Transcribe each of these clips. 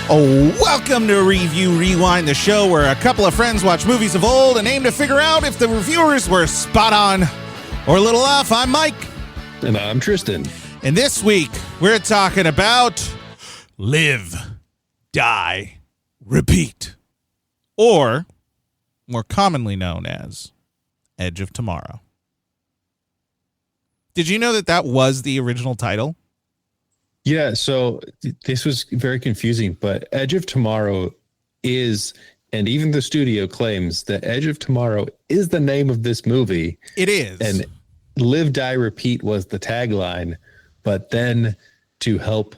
Oh, welcome to Review Rewind, the show where a couple of friends watch movies of old and aim to figure out if the reviewers were spot on or a little off. I'm Mike. And I'm Tristan. And this week, we're talking about Live, Die, Repeat, or more commonly known as Edge of Tomorrow. Did you know that that was the original title? Yeah, so this was very confusing, but Edge of Tomorrow is, and even the studio claims that Edge of Tomorrow is the name of this movie. It is. And Live, Die, Repeat was the tagline, but then to help,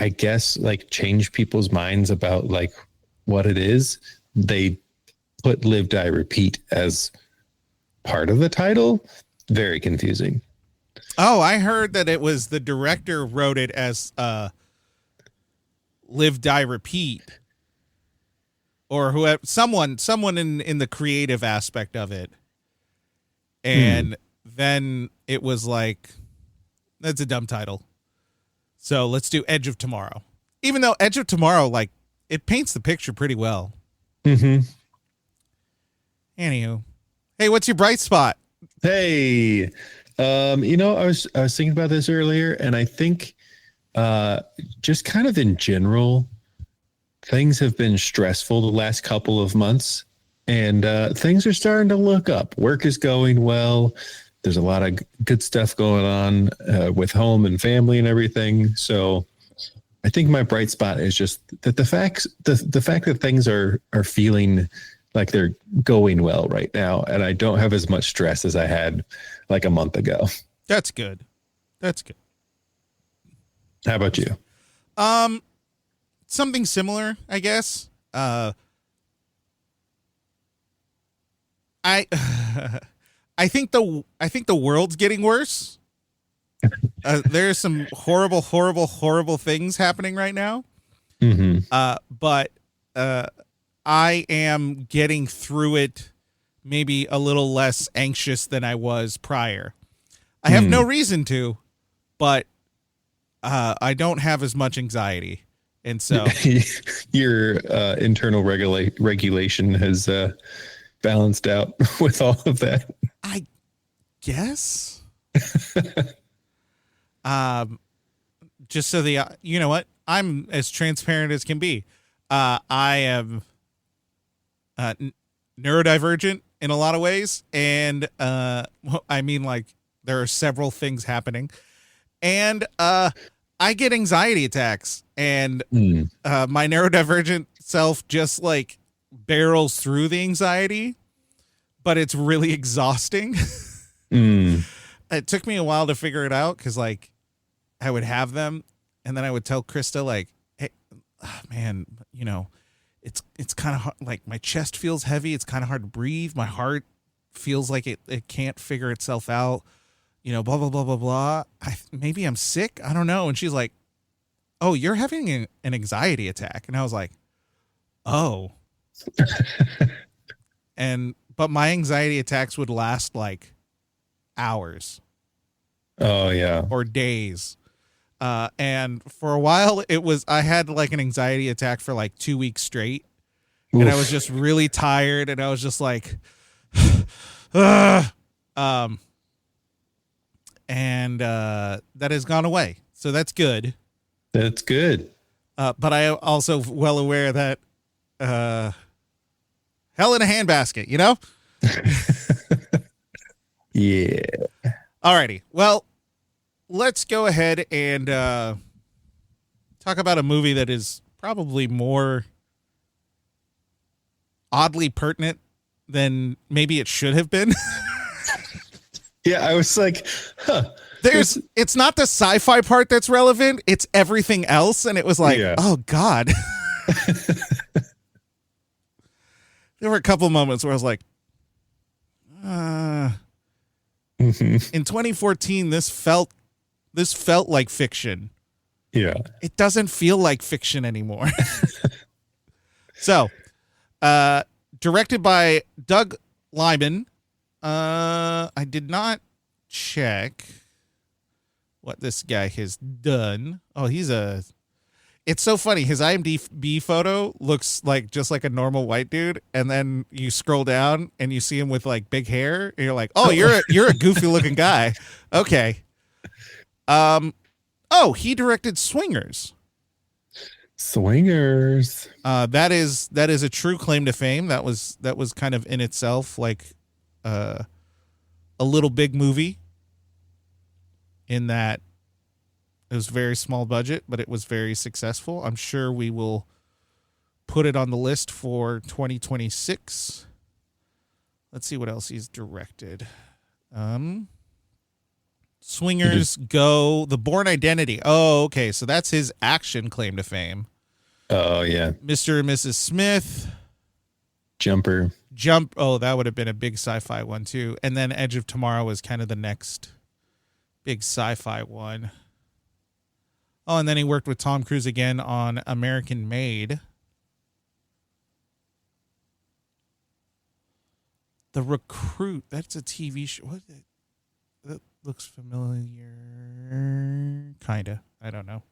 I guess, like change people's minds about like what it is, they put Live, Die, Repeat as part of the title. Very confusing. Oh, I heard that it was the director wrote it as Live, Die, Repeat, or whoever, someone in the creative aspect of it, and then it was like, that's a dumb title, so let's do Edge of Tomorrow. Even though Edge of Tomorrow, like, it paints the picture pretty well. Mm-hmm. Anywho, hey, what's your bright spot? Hey. I was thinking about this earlier, and I think just kind of in general, things have been stressful the last couple of months, and things are starting to look up. Work is going well. There's a lot of good stuff going on with home and family and everything. So I think my bright spot is just that the fact that things are feeling like they're going well right now, and I don't have as much stress as I had like a month ago. That's good. That's good. How about you? Something similar, I guess. I I think the world's getting worse. There's some horrible things happening right now. Mm-hmm. But I am getting through it maybe a little less anxious than I was prior. I have no reason to, but I don't have as much anxiety. And so your internal regulation has balanced out with all of that. I guess. Just so you know what? I'm as transparent as can be. I am neurodivergent in a lot of ways, and I mean, like, there are several things happening, and I get anxiety attacks, and my neurodivergent self just like barrels through the anxiety, but it's really exhausting. It took me a while to figure it out, because like I would have them, and then I would tell Krista, like, hey, man, you know, it's kind of hard, like my chest feels heavy. It's kind of hard to breathe. My heart feels like it can't figure itself out, you know, blah, blah, blah, blah, blah. Maybe I'm sick. I don't know. And she's like, oh, you're having an anxiety attack. And I was like, oh. But my anxiety attacks would last like hours. Oh, yeah. Or days. And for a while I had like an anxiety attack for like 2 weeks straight. Oof. And I was just really tired, and I was just like, and that has gone away. So that's good. That's good. But I am also well aware that, hell in a handbasket, you know? Yeah. Alrighty. Well, let's go ahead and talk about a movie that is probably more oddly pertinent than maybe it should have been. Yeah, I was like, huh. It's not the sci-fi part that's relevant. It's everything else. And it was like, oh, God. There were a couple moments where I was like, in 2014, this felt like fiction. Yeah. It doesn't feel like fiction anymore. So, directed by Doug Liman. I did not check what this guy has done. Oh, he's It's so funny. His IMDb photo looks like just like a normal white dude, and then you scroll down and you see him with like big hair, and you're like, "Oh, you're a goofy looking guy." Okay. Oh, he directed Swingers. Swingers. That is a true claim to fame. That was kind of in itself like a little big movie. In that. It was very small budget, but it was very successful. I'm sure we will put it on the list for 2026. Let's see what else he's directed. Swingers, Go, The Bourne Identity. Oh, okay. So that's his action claim to fame. Oh, yeah. Mr. and Mrs. Smith. Jumper. Oh, that would have been a big sci-fi one, too. And then Edge of Tomorrow was kind of the next big sci-fi one. Oh, and then he worked with Tom Cruise again on American Made. The Recruit. That's a TV show. What? That looks familiar. Kinda. I don't know.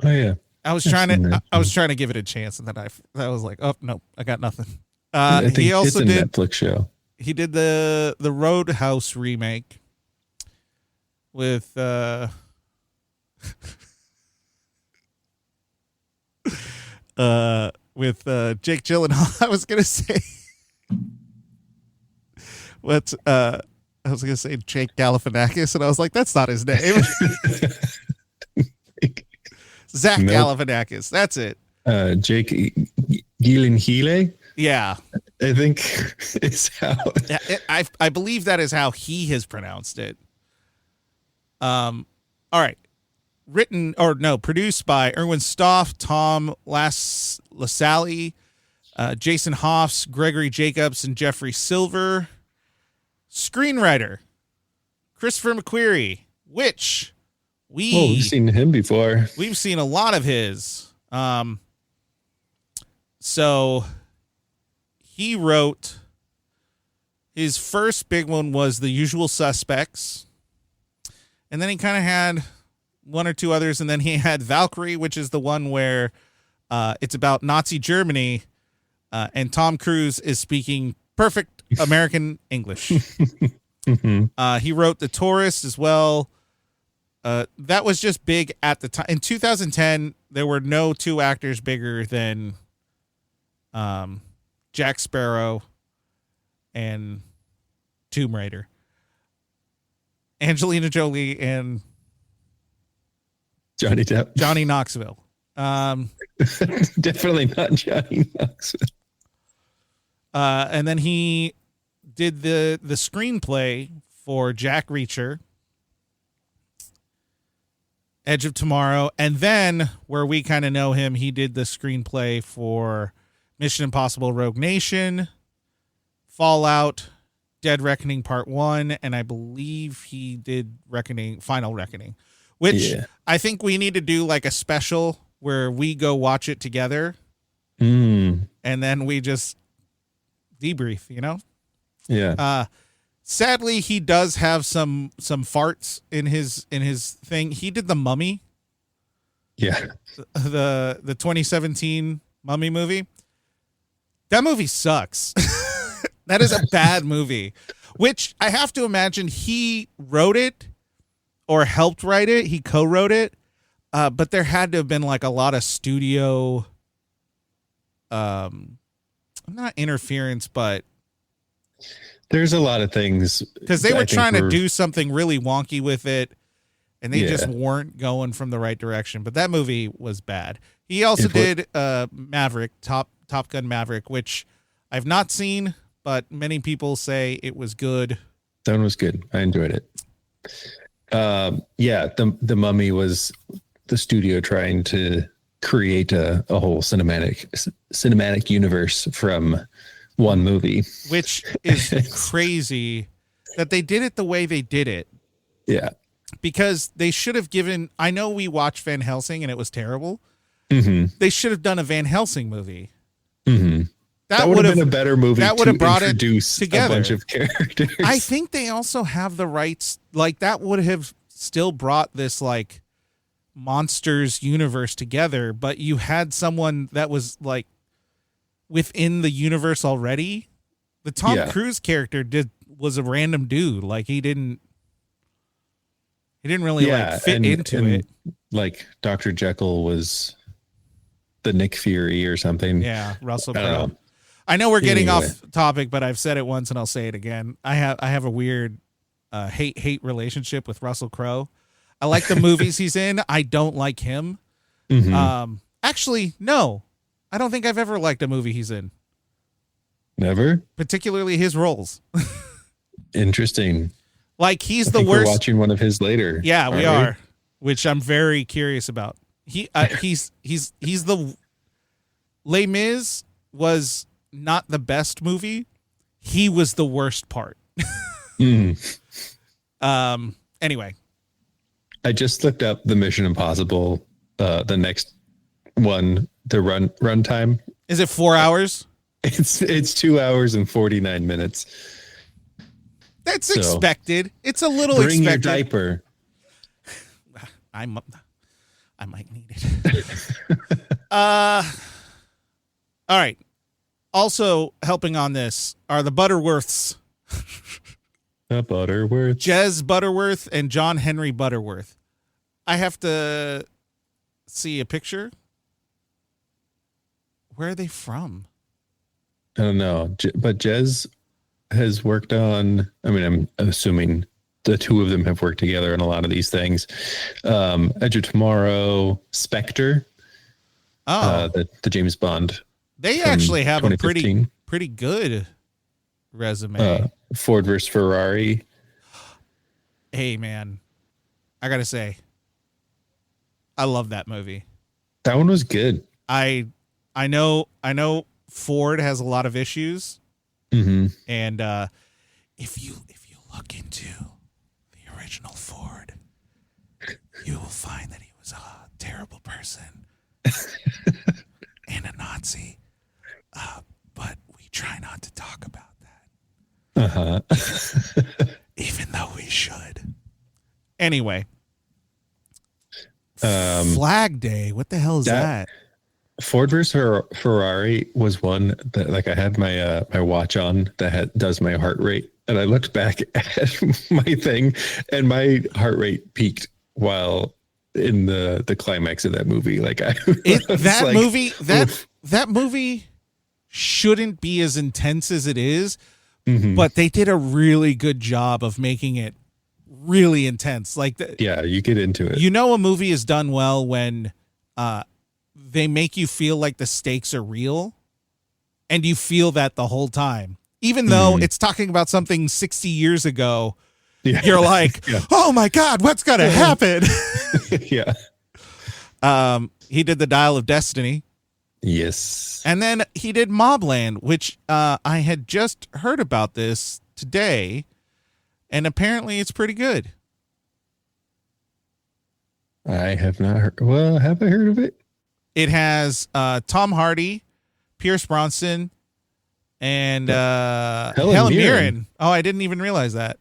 Oh yeah. I was trying to give it a chance, and then I was like, oh no, I got nothing. I think he also it's a did Netflix show. He did the Roadhouse remake with Jake Gyllenhaal. I was gonna say Jake Galifianakis, and I was like, that's not his name. Zach Galifianakis. That's it. Jake Gyllenhaal. Yeah, I think is how. I believe that is how he has pronounced it. All right. Produced by Erwin Stoff, Tom Lassally, Jason Hoffs, Gregory Jacobs, and Jeffrey Silver. Screenwriter, Christopher McQuarrie, which we've seen him before. We've seen a lot of his. So he wrote, his first big one was The Usual Suspects. And then he kind of had one or two others. And then he had Valkyrie, which is the one where it's about Nazi Germany. And Tom Cruise is speaking perfect American English. Mm-hmm. He wrote The Tourist as well. That was just big at the time. In 2010, there were no two actors bigger than Jack Sparrow and Tomb Raider. Angelina Jolie and Johnny Depp. Johnny Knoxville. Definitely not Johnny Knoxville. And then he did the screenplay for Jack Reacher, Edge of Tomorrow, and then where we kind of know him, he did the screenplay for Mission Impossible Rogue Nation, Fallout, Dead Reckoning Part 1, and I believe he did Final Reckoning, which I think we need to do like a special where we go watch it together. And then we just debrief, you know? Yeah. Sadly, he does have some farts in his thing. He did The Mummy. Yeah. The 2017 Mummy movie. That movie sucks. That is a bad movie, which I have to imagine he wrote it or helped write it. He co-wrote it. But there had to have been like a lot of studio, not interference, but there's a lot of things because they were trying to do something really wonky with it, and they just weren't going from the right direction. But that movie was bad. He also did Maverick, Top Gun Maverick, which I've not seen, but many people say it was good. That one was good. I enjoyed it. The Mummy was the studio trying to create a whole cinematic universe from one movie, which is crazy that they did it the way they did it. Yeah, because they should have given. I know we watched Van Helsing and it was terrible. Mm-hmm. They should have done a Van Helsing movie. Mm-hmm. That would have been a better movie. That would have brought it together. A bunch of characters. I think they also have the rights. Like that would have still brought this like monsters universe together, but you had someone that was like within the universe already. The Tom Cruise character was a random dude. Like he didn't really like fit into it. Like Dr. Jekyll was the Nick Fury or something. Yeah, Russell Crowe. I know we're getting off topic, but I've said it once and I'll say it again. I have a weird hate relationship with Russell Crowe. I like the movies he's in. I don't like him. Mm-hmm. Actually, no. I don't think I've ever liked a movie he's in. Never? Particularly his roles. Interesting. Like he's the worst. We're watching one of his later. Yeah, we are, which I'm very curious about. He's the Les Mis was not the best movie. He was the worst part. Anyway, I just looked up the Mission Impossible, the next one, the run time. Is it 4 hours? It's 2 hours and 49 minutes. That's expected. It's a little bring expected. Your diaper. I might need it. All right. Also helping on this are the Butterworths. The Butterworth. Jez Butterworth and John Henry Butterworth. I have to see a picture. Where are they from? I don't know. But Jez has worked on, I mean, I'm assuming the two of them have worked together on a lot of these things. Edge of Tomorrow, Spectre. The James Bond. They actually have a pretty good resume. Ford versus Ferrari. Hey man, I gotta say, I love that movie. That one was good. I know Ford has a lot of issues, and if you look into the original Ford, you will find that he was a terrible person and a Nazi. But we try not to talk about that. Even though we should. Anyway. Flag Day. What the hell is that? Ford versus Ferrari was one that, like, I had my my watch on that does my heart rate, and I looked back at my thing, and my heart rate peaked while in the climax of that movie. Like that movie shouldn't be as intense as it is, but they did a really good job of making it really intense. Like you get into it. You know, a movie is done well when they make you feel like the stakes are real, and you feel that the whole time, even though it's talking about something 60 years ago. Yeah. You're like, oh my God, what's gonna happen? Yeah. He did The Dial of Destiny. Yes. And then he did Mobland, which I had just heard about this today, and apparently it's pretty good. I have not heard. Well, have I heard of it? It has Tom Hardy, Pierce Bronson, and Helen Mirren. Oh, I didn't even realize that.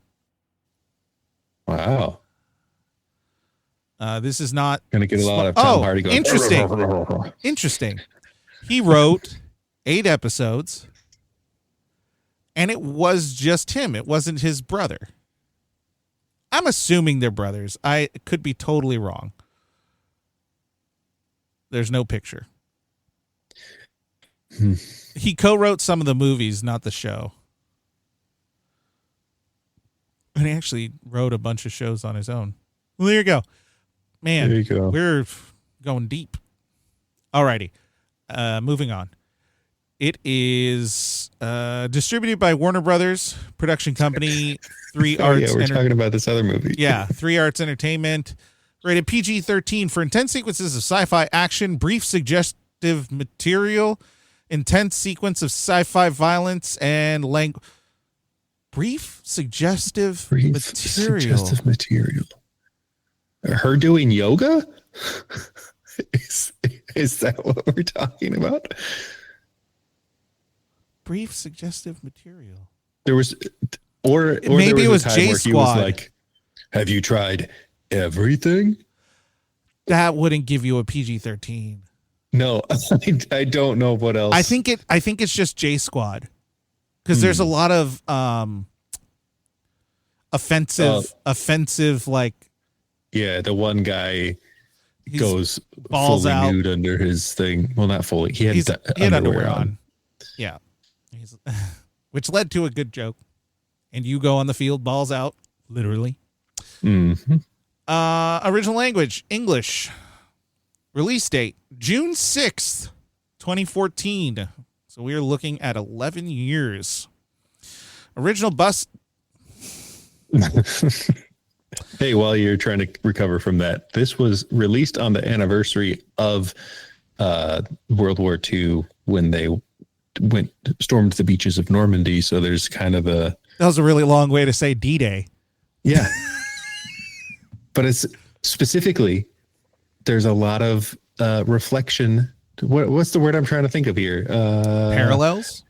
Wow. This is not gonna get a lot of Tom Hardy going. Interesting. He wrote 8 episodes, and it was just him. It wasn't his brother. I'm assuming they're brothers. I could be totally wrong. There's no picture. He co-wrote some of the movies, not the show. And he actually wrote a bunch of shows on his own. Well, there you go. Man, there you go. We're going deep. Alrighty. Moving on. It is distributed by Warner Brothers production company, 3 Arts. Yeah, we're talking about this other movie. Yeah, 3 Arts Entertainment. Rated PG-13 for intense sequences of sci-fi action, brief suggestive material, intense sequence of sci-fi violence, and brief suggestive material. Her doing yoga? Is that what we're talking about? Brief suggestive material. There was, or maybe there was it was a time J where Squad. he was like, "Have you tried everything?" that wouldn't give you a PG-13. No, I don't know what else. I think it's just J Squad, because there's a lot of offensive like. Yeah, the one guy goes balls fully out. nude under his thing. Well, not fully. He had underwear on. Yeah, which led to a good joke. And you go on the field, balls out, literally. Mm-hmm. Original language, English. Release date, June 6th, 2014. So we are looking at 11 years. Original bus. Hey, while you're trying to recover from that, this was released on the anniversary of World War II when they stormed the beaches of Normandy. So there's kind of a... That was a really long way to say D-Day. Yeah. But it's specifically, there's a lot of reflection. What's the word I'm trying to think of here? Parallels?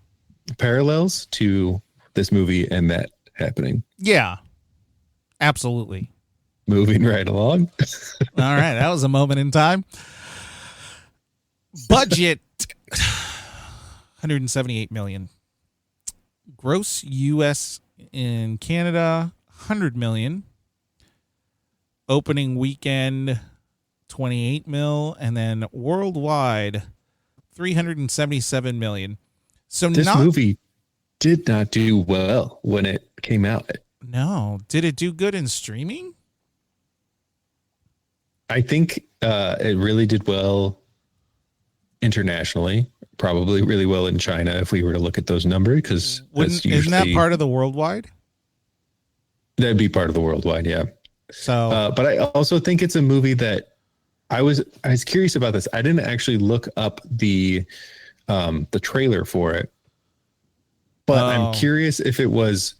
Parallels to this movie and that happening. Yeah, absolutely. Moving right along. All right, that was a moment in time. Budget, $178 million. Gross U.S. and Canada, $100 million. Opening weekend, $28 million, and then worldwide, $377 million. So this movie did not do well when it came out. No, did it do good in streaming? I think it really did well internationally. Probably really well in China if we were to look at those numbers, because isn't that part of the worldwide? That'd be part of the worldwide, yeah. So, but I also think it's a movie that I was curious about this. I didn't actually look up the trailer for it, but I'm curious if it was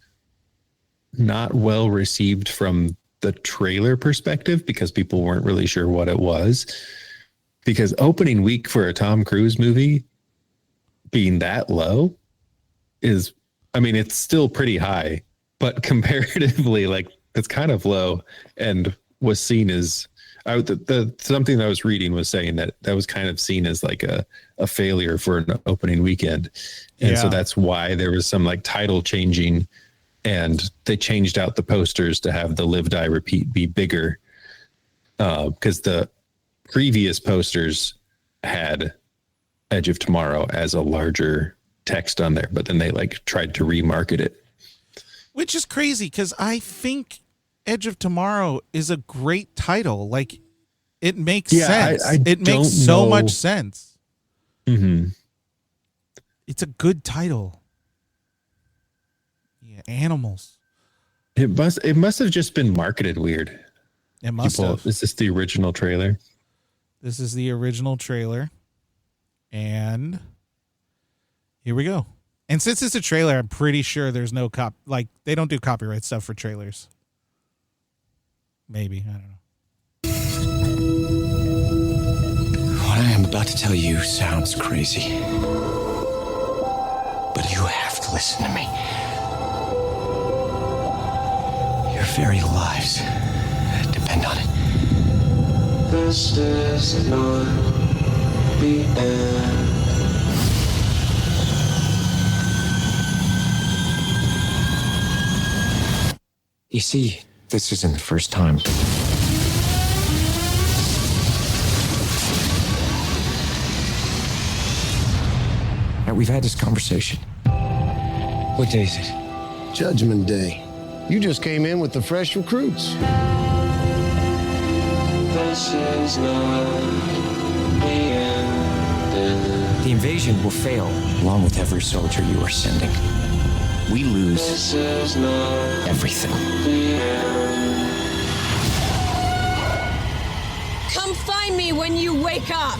not well received from the trailer perspective because people weren't really sure what it was. Because opening week for a Tom Cruise movie being that low is, I mean, it's still pretty high, but comparatively, like, it's kind of low, and was seen as something that I was reading was saying that was kind of seen as like a failure for an opening weekend. And so that's why there was some like title changing, and they changed out the posters to have the Live, Die, Repeat be bigger. Because the previous posters had Edge of Tomorrow as a larger text on there, but then they like tried to remarket it. Which is crazy, because I think Edge of Tomorrow is a great title. Like, it makes sense. It makes so much sense. Mm-hmm. It's a good title. Yeah, animals. It must have just been marketed weird. It must have. Is this the original trailer? This is the original trailer. And here we go. And since it's a trailer, I'm pretty sure there's no they don't do copyright stuff for trailers. Maybe, I don't know. What I am about to tell you sounds crazy. But you have to listen to me. Your very lives depend on it. This is not the end. You see, this isn't the first time. Now, we've had this conversation. What day is it? Judgment Day. You just came in with the fresh recruits. This is not the end. The invasion will fail, along with every soldier you are sending. We lose everything. Come find me when you wake up.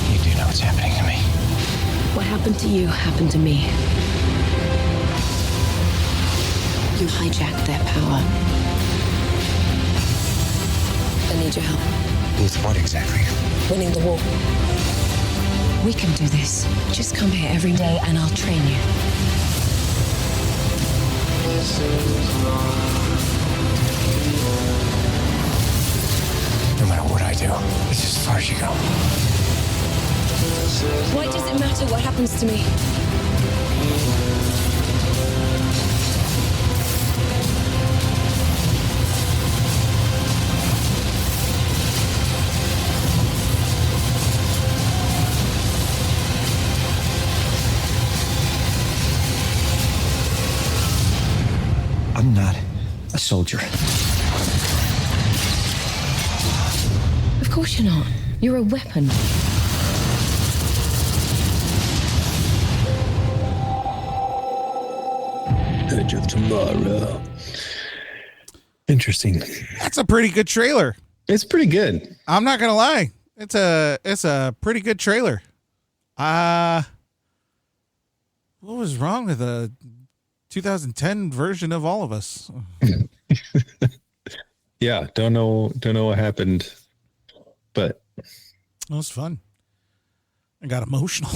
You do know what's happening to me. What happened to you happened to me. You hijacked their power. I need your help. With what exactly? Winning the war. We can do this. Just come here every day and I'll train you. No matter what I do, it's as far as you go. Why does it matter what happens to me? I'm not a soldier. Of course you're not. You're a weapon. Edge of Tomorrow. Interesting. That's a pretty good trailer. It's pretty good. I'm not gonna lie. It's a pretty good trailer. What was wrong with the 2010 version of All of Us? Yeah, don't know what happened, but It was fun. I got emotional.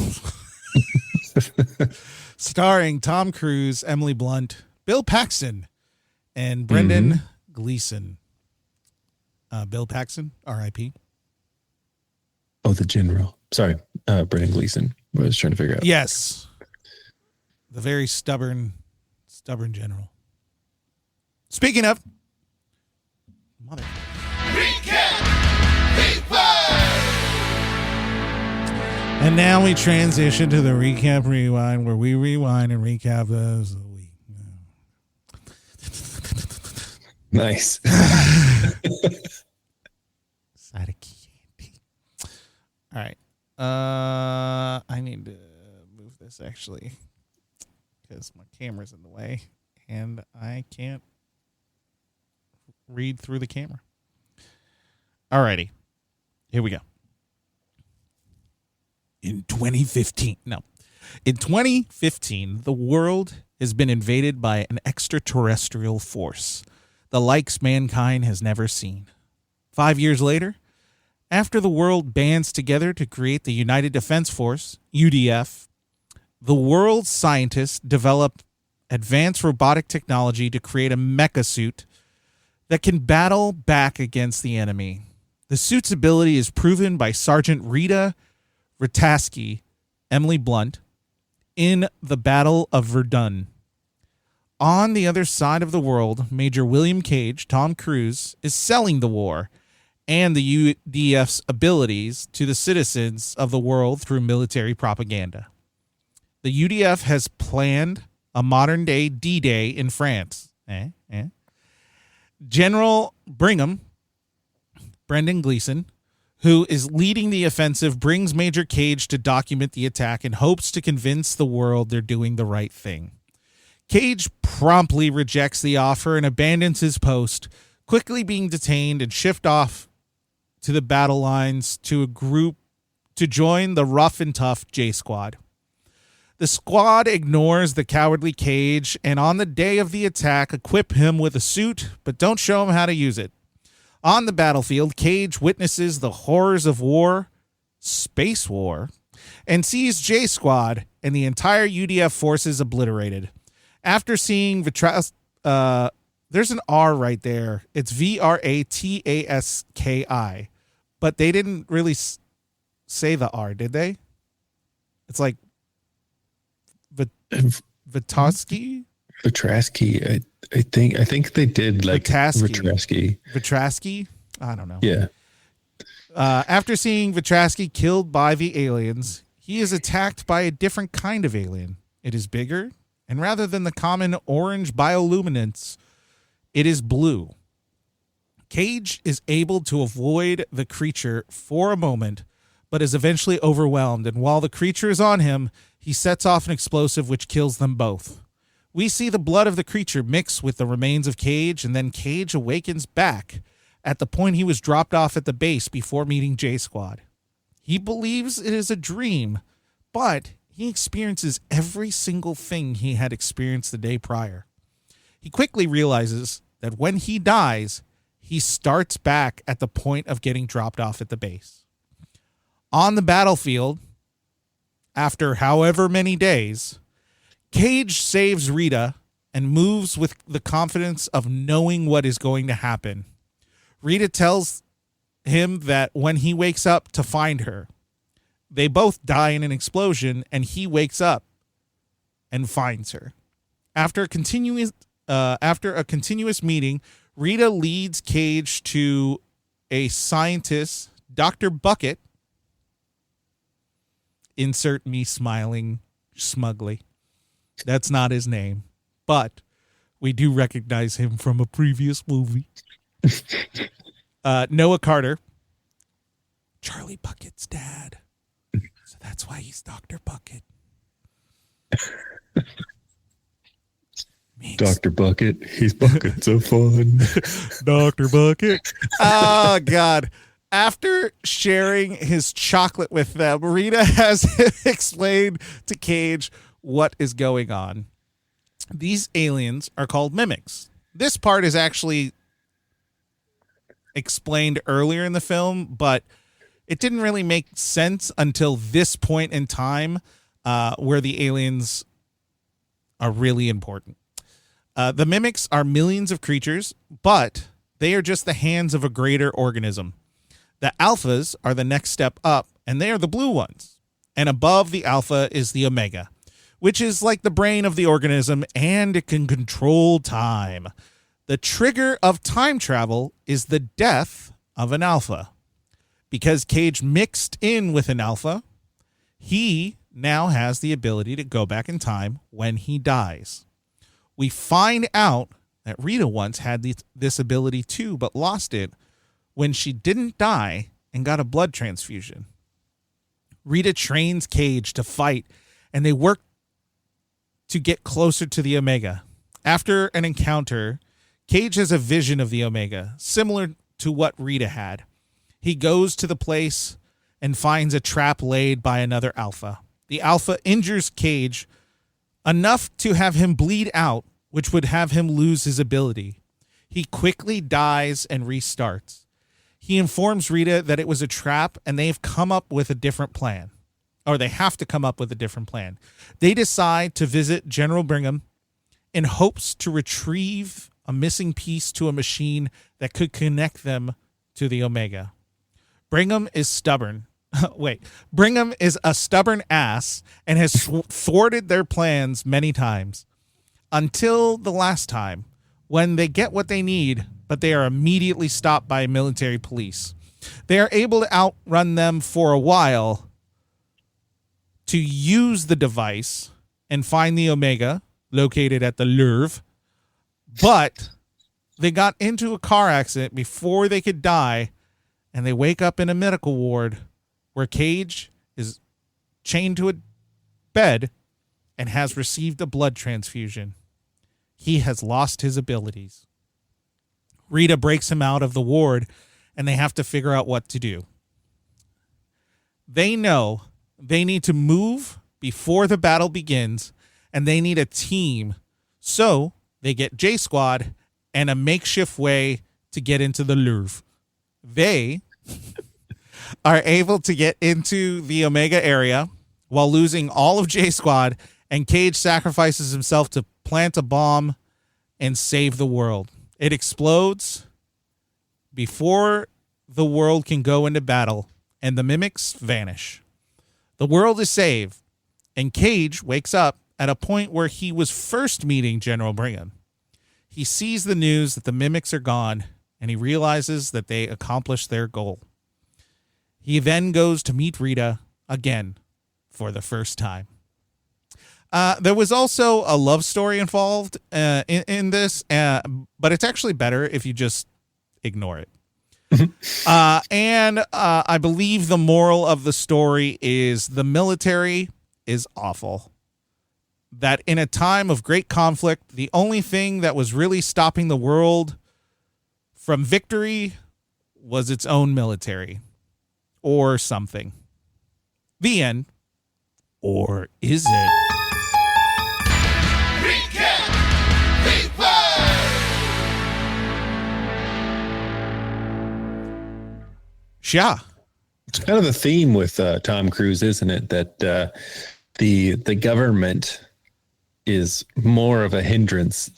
Starring Tom Cruise, Emily Blunt, Bill Paxton, and Brendan Gleeson. Bill Paxton, R.I.P. Oh, the general. Sorry, Brendan Gleeson. I was trying to figure out. Yes. The very stubborn general. Speaking of mother. And now we transition to the recap rewind, where we rewind and recap those of the week. Nice. Side of candy. All right. I need to move this actually because my camera's in the way and I can't read through the camera. All righty. Here we go. In 2015, the world has been invaded by an extraterrestrial force, the likes mankind has never seen. 5 years later, after the world bands together to create the United Defense Force, UDF, the world's scientists develop advanced robotic technology to create a mecha suit that can battle back against the enemy. The suit's ability is proven by Sergeant Rita Rataski, Emily Blunt, in the Battle of Verdun. On the other side of the world, Major William Cage, Tom Cruise, is selling the war and the UDF's abilities to the citizens of the world through military propaganda. The UDF has planned a modern-day D-Day in France. General Brigham, Brendan Gleeson, who is leading the offensive, brings Major Cage to document the attack and hopes to convince the world they're doing the right thing. Cage promptly rejects the offer and abandons his post, quickly being detained and shipped off to the battle lines to join the rough and tough J Squad. The squad ignores the cowardly Cage and on the day of the attack equip him with a suit, but don't show him how to use it. On the battlefield, Cage witnesses the horrors of war, space war, and sees J Squad and the entire UDF forces obliterated. After seeing there's an R right there. It's Vrataski, but they didn't really say the R, did they? It's like Vitaski? Vitraski. I think they did like Vitraski. Vitraski? I don't know. Yeah. After seeing Vitraski killed by the aliens, he is attacked by a different kind of alien. It is bigger, and rather than the common orange bioluminescence, it is blue. Cage is able to avoid the creature for a moment, but is eventually overwhelmed, and while the creature is on him, he sets off an explosive which kills them both. We see the blood of the creature mix with the remains of Cage, and then Cage awakens back at the point he was dropped off at the base before meeting J Squad. He believes it is a dream, but he experiences every single thing he had experienced the day prior. He quickly realizes that when he dies, he starts back at the point of getting dropped off at the base. On the battlefield, After however many days, Cage saves Rita and moves with the confidence of knowing what is going to happen. Rita tells him that when he wakes up to find her, they both die in an explosion, and he wakes up and finds her. After a continuous meeting, Rita leads Cage to a scientist, Dr. Bucket. Insert me smiling smugly. That's not his name, but we do recognize him from a previous movie. Noah Carter, Charlie Bucket's dad. So that's why he's Dr. Bucket. Dr. Bucket, he's buckets of fun. Dr. Bucket. Oh, God. After sharing his chocolate with them, Rita has explained to Cage what is going on. These aliens are called mimics. This part is actually explained earlier in the film, but it didn't really make sense until this point in time where the aliens are really important. The mimics are millions of creatures, but they are just the hands of a greater organism. The alphas are the next step up, and they are the blue ones. And above the alpha is the omega, which is like the brain of the organism, and it can control time. The trigger of time travel is the death of an alpha. Because Cage mixed in with an alpha, he now has the ability to go back in time when he dies. We find out that Rita once had this ability too, but lost it when she didn't die and got a blood transfusion. Rita trains Cage to fight, and they work to get closer to the Omega. After an encounter, Cage has a vision of the Omega, similar to what Rita had. He goes to the place and finds a trap laid by another alpha. The alpha injures Cage enough to have him bleed out, which would have him lose his ability. He quickly dies and restarts. He informs Rita that it was a trap, and they've come up with a different plan. Or they have to come up with a different plan. They decide to visit General Brigham in hopes to retrieve a missing piece to a machine that could connect them to the Omega. Brigham is stubborn. Brigham is a stubborn ass and has thwarted their plans many times. Until the last time, when they get what they need, but they are immediately stopped by military police. They are able to outrun them for a while to use the device and find the Omega located at the Louvre, but they got into a car accident before they could die, and they wake up in a medical ward where Cage is chained to a bed and has received a blood transfusion. He has lost his abilities. Rita breaks him out of the ward, and they have to figure out what to do. They know they need to move before the battle begins, and they need a team. So they get J Squad and a makeshift way to get into the Louvre. They are able to get into the Omega area while losing all of J Squad, and Cage sacrifices himself to plant a bomb and save the world. It explodes before the world can go into battle, and the mimics vanish. The world is saved, and Cage wakes up at a point where he was first meeting General Brigham. He sees the news that the mimics are gone, and he realizes that they accomplished their goal. He then goes to meet Rita again for the first time. There was also a love story involved in this, but it's actually better if you just ignore it. And I believe the moral of the story is the military is awful. That in a time of great conflict, the only thing that was really stopping the world from victory was its own military. Or something. The end. Or is it? Yeah. It's kind of the theme with Tom Cruise, isn't it? That the government is more of a hindrance,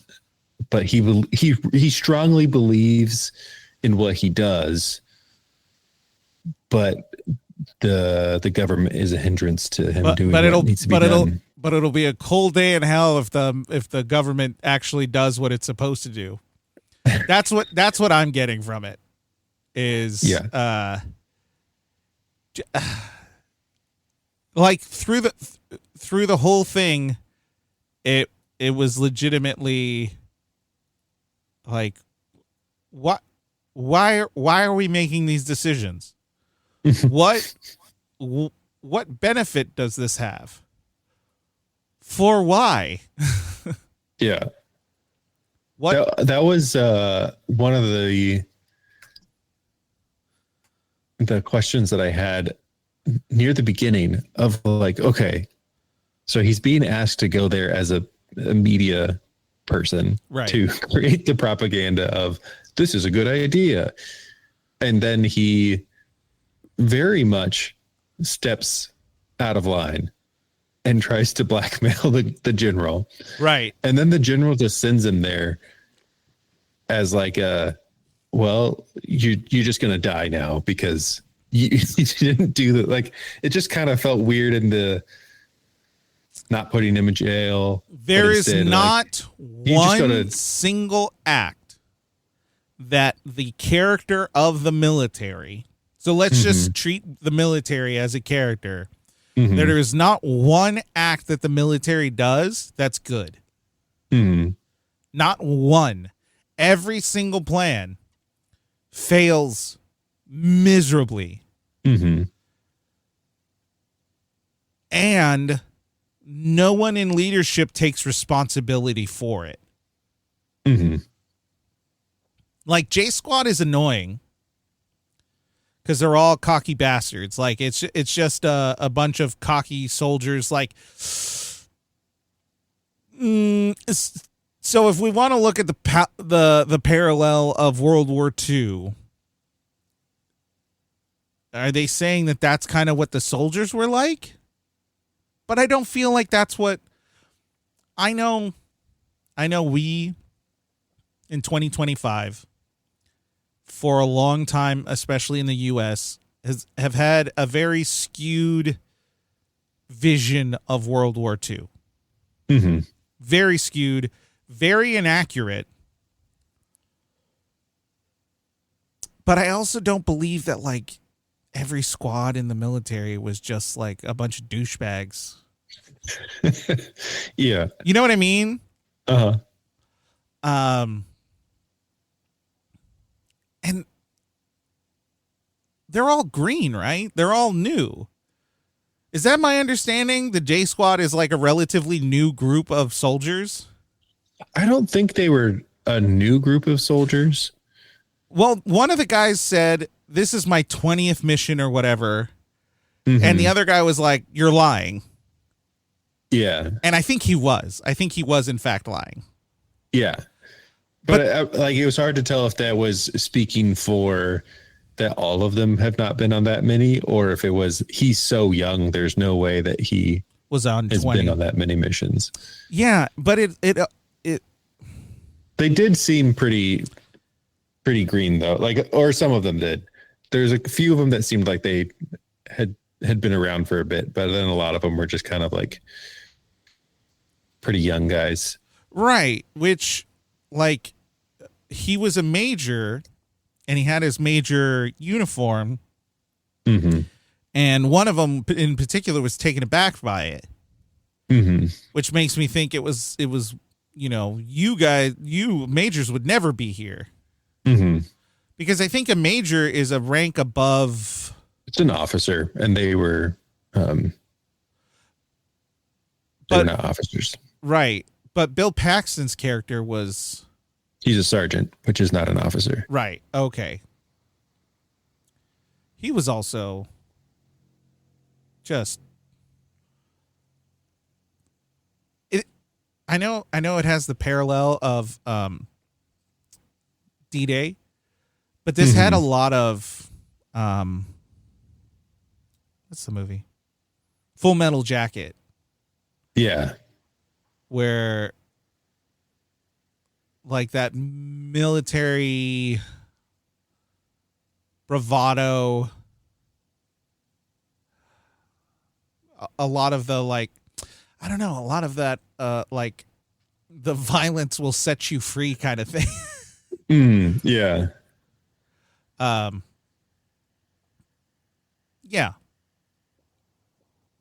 but he strongly believes in what he does, but the government is a hindrance to him doing what needs to be done. But it'll be a cold day in hell if the government actually does what it's supposed to do. That's what I'm getting from it. Like through the whole thing, it was legitimately like, why are we making these decisions? What benefit does this have? For why? Yeah. What that was one of the questions that I had near the beginning of like, okay, so he's being asked to go there as a media person, right, to create the propaganda of this is a good idea. And then he very much steps out of line and tries to blackmail the general. Right. And then the general just sends him there as like well, you're just going to die now because you didn't do that. Like, it just kind of felt weird in the not putting him in jail. There is not one single act that the character of the military, so let's just treat the military as a character. There is not one act that the military does that's good. Not one. Every single plan fails miserably. And no one in leadership takes responsibility for it. Like, J Squad is annoying because they're all cocky bastards. Like, it's just a bunch of cocky soldiers. Like, so if we want to look at the parallel of World War II, are they saying that that's kind of what the soldiers were like? But I don't feel like that's what I know. We in 2025 for a long time, especially in the US, have had a very skewed vision of World War II. Very skewed, very inaccurate. But I also don't believe that like every squad in the military was just like a bunch of douchebags. Yeah. You know what I mean? And they're all green, right? They're all new. Is that my understanding? The J Squad is like a relatively new group of soldiers? I don't think they were a new group of soldiers. Well, one of the guys said, this is my 20th mission or whatever. And the other guy was like, you're lying. Yeah. And I think he was. In fact lying. Yeah. But like, it was hard to tell if that was speaking for that all of them have not been on that many, or if it was he's so young, there's no way that he was on has 20. been on that many missions. Yeah, but it they did seem pretty green though. Like, or some of them did. There's a few of them that seemed like they had been around for a bit, but then a lot of them were just kind of like pretty young guys. Right, which like he was a major and he had his major uniform. And one of them in particular was taken aback by it. Which makes me think it was, you know, you majors would never be here. Because I think a major is a rank above. It's an officer, and they were they're not officers. Right. But Bill Paxton's character was. He's a sergeant, which is not an officer. Right. Okay. He was also just. I know it has the parallel of D-Day, but this had a lot of what's the movie? Full Metal Jacket. Yeah. Where like that military bravado, a lot of the like, I don't know, a lot of that like the violence will set you free kind of thing. Yeah. Yeah.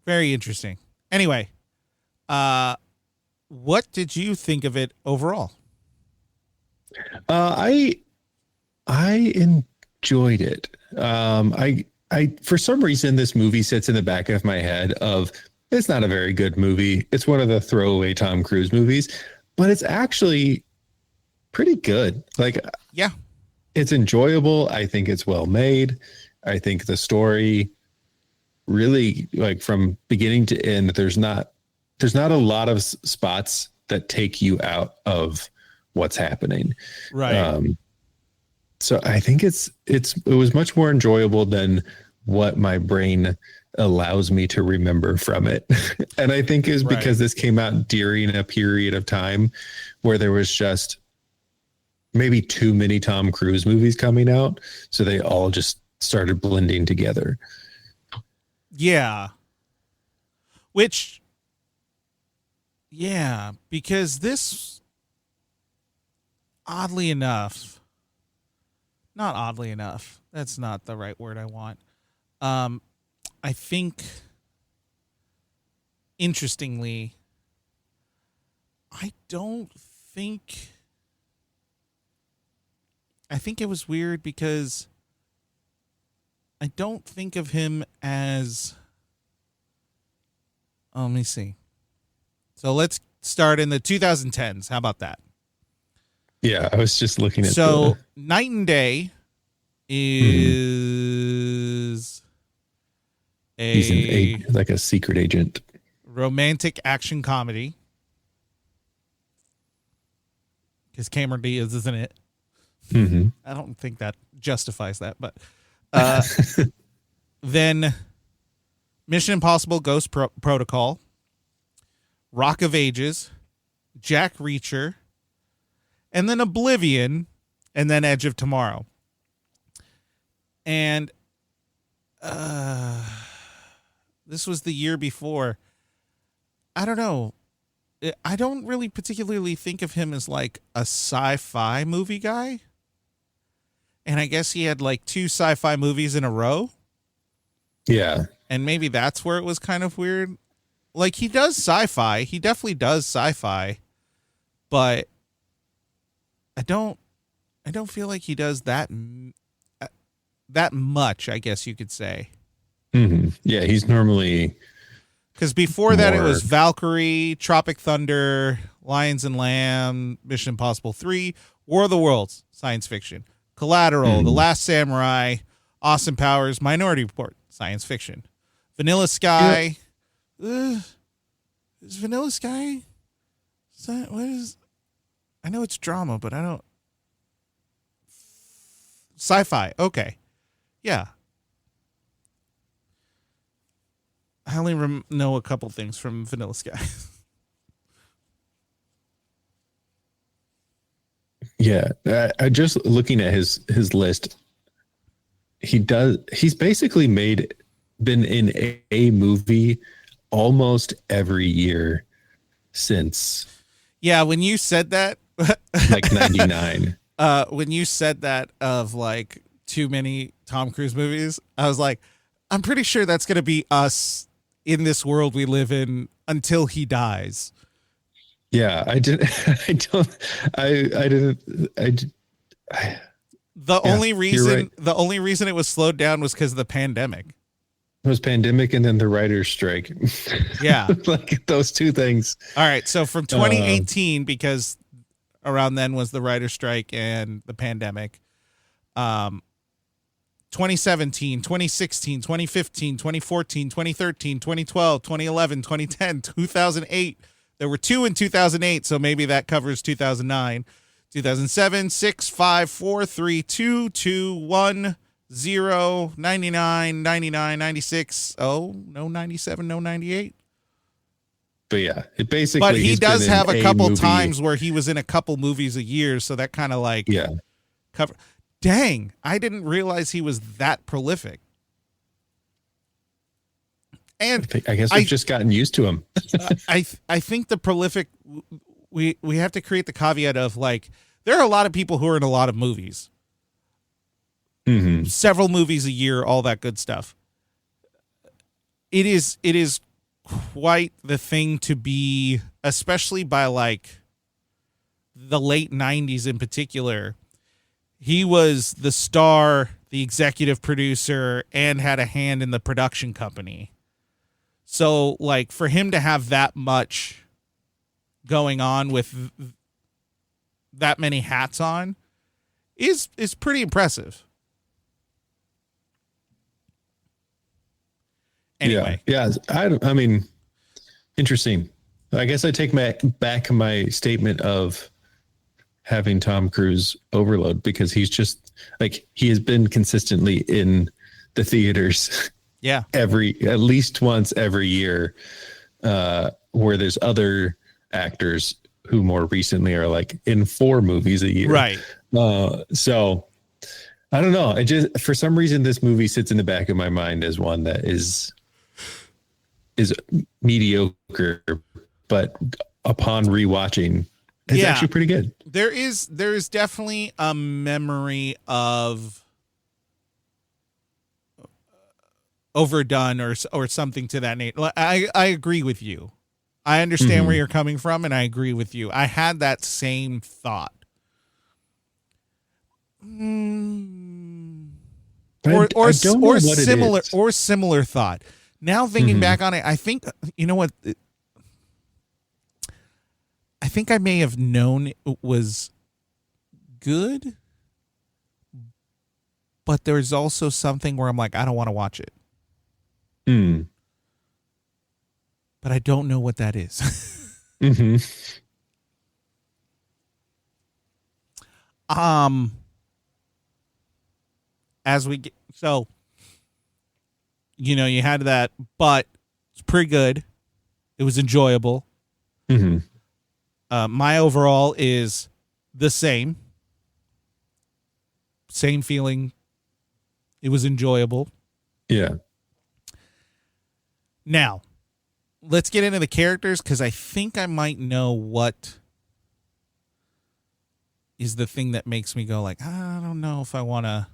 Very interesting. Anyway, what did you think of it overall? I enjoyed it. I for some reason this movie sits in the back of my head of it's not a very good movie. It's one of the throwaway Tom Cruise movies, but it's actually pretty good. Like, yeah, it's enjoyable. I think it's well made. I think the story really, like, from beginning to end, there's not a lot of spots that take you out of what's happening. Right. So I think it was much more enjoyable than what my brain allows me to remember from it. And I think is because this came out during a period of time where there was just maybe too many Tom Cruise movies coming out. So they all just started blending together. Yeah. Which, yeah, because this, not oddly enough, that's not the right word I want. I think, interestingly, I think it was weird because I don't think of him as, let me see. So let's start in the 2010s. How about that? Yeah, I was just looking at Night and Day is he's like a secret agent. Romantic action comedy. Because Cameron Diaz is in it. Mm-hmm. I don't think that justifies that, but then Mission Impossible Ghost Protocol, Rock of Ages, Jack Reacher, and then Oblivion, and then Edge of Tomorrow. And this was the year before. I don't know. I don't really particularly think of him as like a sci-fi movie guy. And I guess he had like 2 sci-fi movies in a row. Yeah. And maybe that's where it was kind of weird. Like, he does sci-fi. He definitely does sci-fi. But I don't feel like he does that much, I guess you could say. Mm-hmm. Yeah, he's normally... Because before that, it was Valkyrie, Tropic Thunder, Lions and Lamb, Mission Impossible 3, War of the Worlds, science fiction, Collateral, The Last Samurai, Austin Powers, Minority Report, science fiction, Vanilla Sky. Is Vanilla Sky? What is? I know it's drama, but I don't. Sci-fi. Okay. Yeah. I only know a couple things from Vanilla Sky. Yeah, I just looking at his list. He's basically been in a movie almost every year since. Yeah, when you said that, like 99. When you said that of like too many Tom Cruise movies, I was like, I'm pretty sure that's going to be us in this world we live in until he dies. Yeah, The only reason it was slowed down was because of the pandemic. It was pandemic and then the writer's strike. Yeah. Like those two things. All right. So from 2018, because around then was the writer's strike and the pandemic, 2017, 2016, 2015, 2014, 2013, 2012, 2011, 2010, 2008. There were 2 in 2008, so maybe that covers 2009. 2007, 6, 5, 4, 3, 2, 2, 1, 0, 99, 99, 96. Oh, no 97, no 98. But yeah, it basically. But he he's does been in have a couple movie. times where he was in a couple movies a year, so that kind of like cover. Dang, I didn't realize he was that prolific. And I guess we've just gotten used to him. I think the prolific, we have to create the caveat of like, there are a lot of people who are in a lot of movies. Mm-hmm. Several movies a year, all that good stuff. It is quite the thing to be, especially by like the late 90s in particular. He was the star, the executive producer, and had a hand in the production company. So like for him to have that much going on with that many hats on is pretty impressive. Anyway. Yeah. I mean, interesting. I guess I take back my statement of having Tom Cruise overload, because he's just like, he has been consistently in the theaters. Yeah. At least once every year, where there's other actors who more recently are like in 4 movies a year. Right. So I don't know. I just, for some reason, this movie sits in the back of my mind as one that is mediocre, but upon rewatching, it's actually pretty good. There is definitely a memory of overdone or something to that nature. I agree with you. I understand where you're coming from, and I agree with you. I had that same thought. Or similar thought. Now thinking back on it, I think, you know what? I think I may have known it was good, but there's also something where I'm like, I don't want to watch it. But I don't know what that is. As we get, so, you know, you had that, but it's pretty good. It was enjoyable. My overall is the same feeling. It was enjoyable. Yeah. Now, let's get into the characters, because I think I might know what is the thing that makes me go like, I don't know if I want to.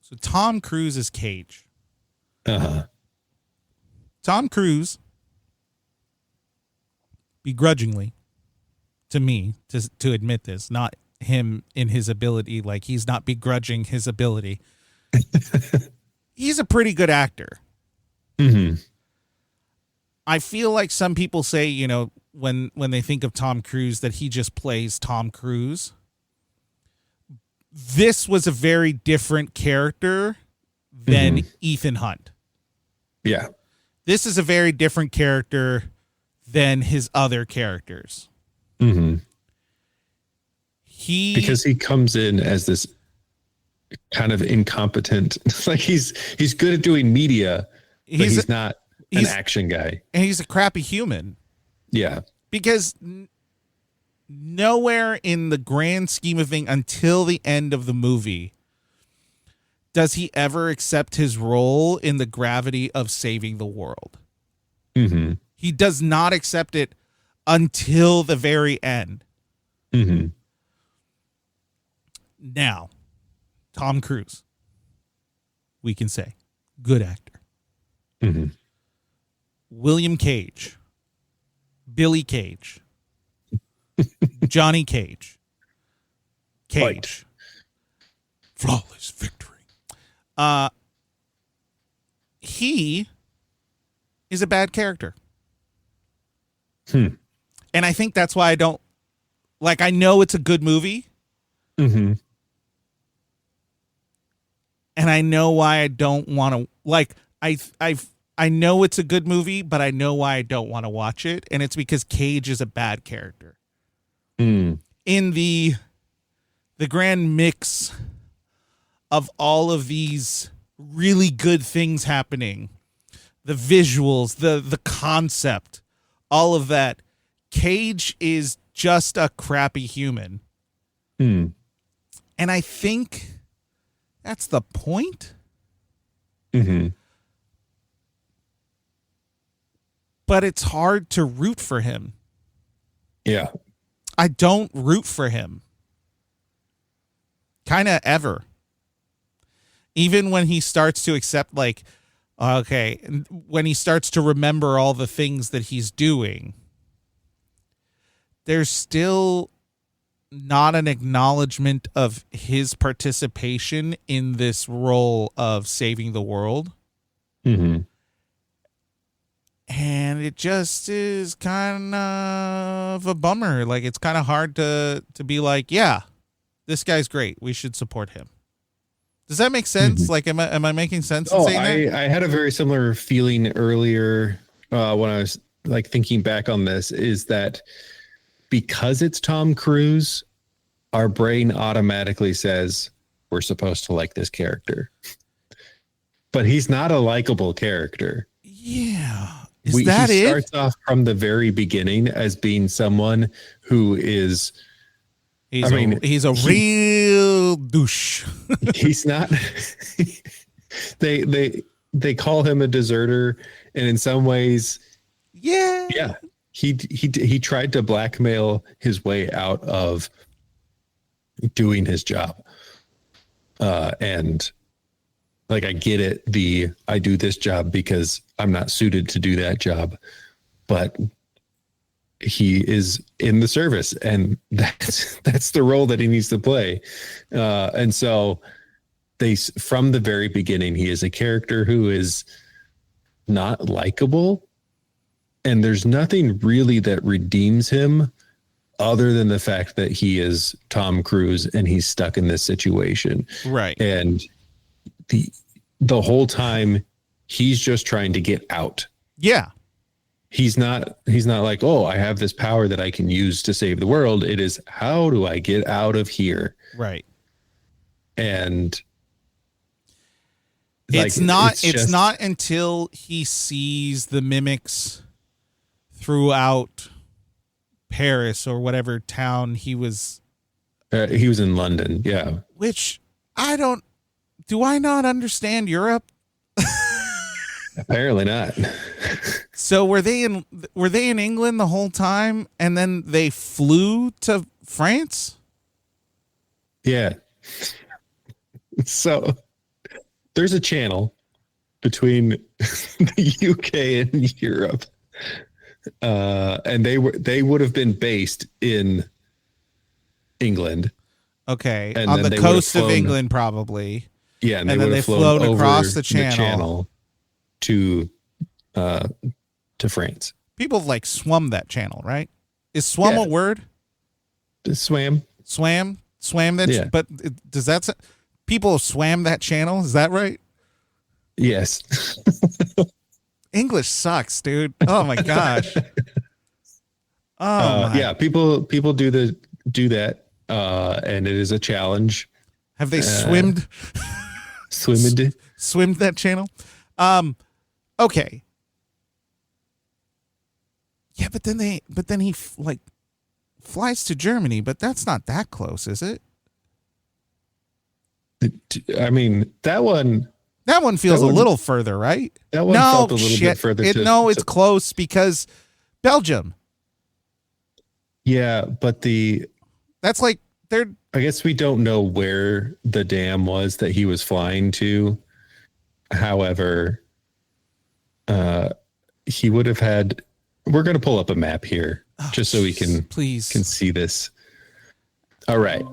So Tom Cruise is Cage. Tom Cruise, begrudgingly, to me, to admit this, not him in his ability, like he's not begrudging his ability. He's a pretty good actor. I feel like some people say, you know, when they think of Tom Cruise, that he just plays Tom Cruise. This was a very different character than Ethan Hunt. Yeah. This is a very different character than his other characters. Because he comes in as this kind of incompetent, like he's good at doing media, but he's not an action guy. And he's a crappy human. Yeah. Because nowhere in the grand scheme of things until the end of the movie does he ever accept his role in the gravity of saving the world. He does not accept it until the very end. Now, Tom Cruise, we can say, good actor. William Cage, Billy Cage, Johnny Cage, flawless victory. He is a bad character. And I think that's why I don't like, I know it's a good movie. And I know why I don't want to, like, I know it's a good movie, but I know why I don't want to watch it. And it's because Cage is a bad character. In the the grand mix of all of these really good things happening, the visuals, the concept, all of that. Cage is just a crappy human. And I think that's the point. But it's hard to root for him. Yeah. I don't root for him. Kind of ever. Even when he starts to accept, like, okay, when he starts to remember all the things that he's doing, there's still not an acknowledgement of his participation in this role of saving the world. And it just is kind of a bummer. Like, it's kind of hard to be like, yeah, this guy's great. We should support him. Does that make sense? Like, am I making sense? Oh, saying that? I had a very similar feeling earlier when I was like thinking back on this, is that because it's Tom Cruise, our brain automatically says we're supposed to like this character, but he's not a likable character. Yeah. He starts off from the very beginning as being someone who is, he's a real douche. He's not, they call him a deserter. And in some ways, yeah, he tried to blackmail his way out of doing his job. And like, I get it. I do this job because I'm not suited to do that job, but he is in the service, and that's the role that he needs to play. And so from the very beginning, he is a character who is not likable, and there's nothing really that redeems him other than the fact that he is Tom Cruise and he's stuck in this situation. Right. And the whole time he's just trying to get out. Yeah. He's not like, oh, I have this power that I can use to save the world. It is, how do I get out of here? Right. And it's not until he sees the mimics throughout Paris or whatever town he was in London. Yeah. Which do I not understand Europe? Apparently not. So were they in England the whole time, and then they flew to France? Yeah. So there's a channel between the UK and Europe. And they would have been based in England. Okay. On the coast of England, probably. Yeah. And then they flown across the channel to France. People have like swum that channel, right? Is swum a word? Swam that. Yeah. But does that people have swam that channel? Is that right? Yes. English sucks, dude. Oh my gosh. Yeah. People do that. And it is a challenge. Have they swimmed that channel? Okay. Yeah, but then he like flies to Germany, but that's not that close, is it? I mean, that one feels a little further, right? That one felt a little bit further. It's close because Belgium. Yeah, but that's like I guess we don't know where the dam was that he was flying to. However, he would have had. We're going to pull up a map here just so we can see this. All right.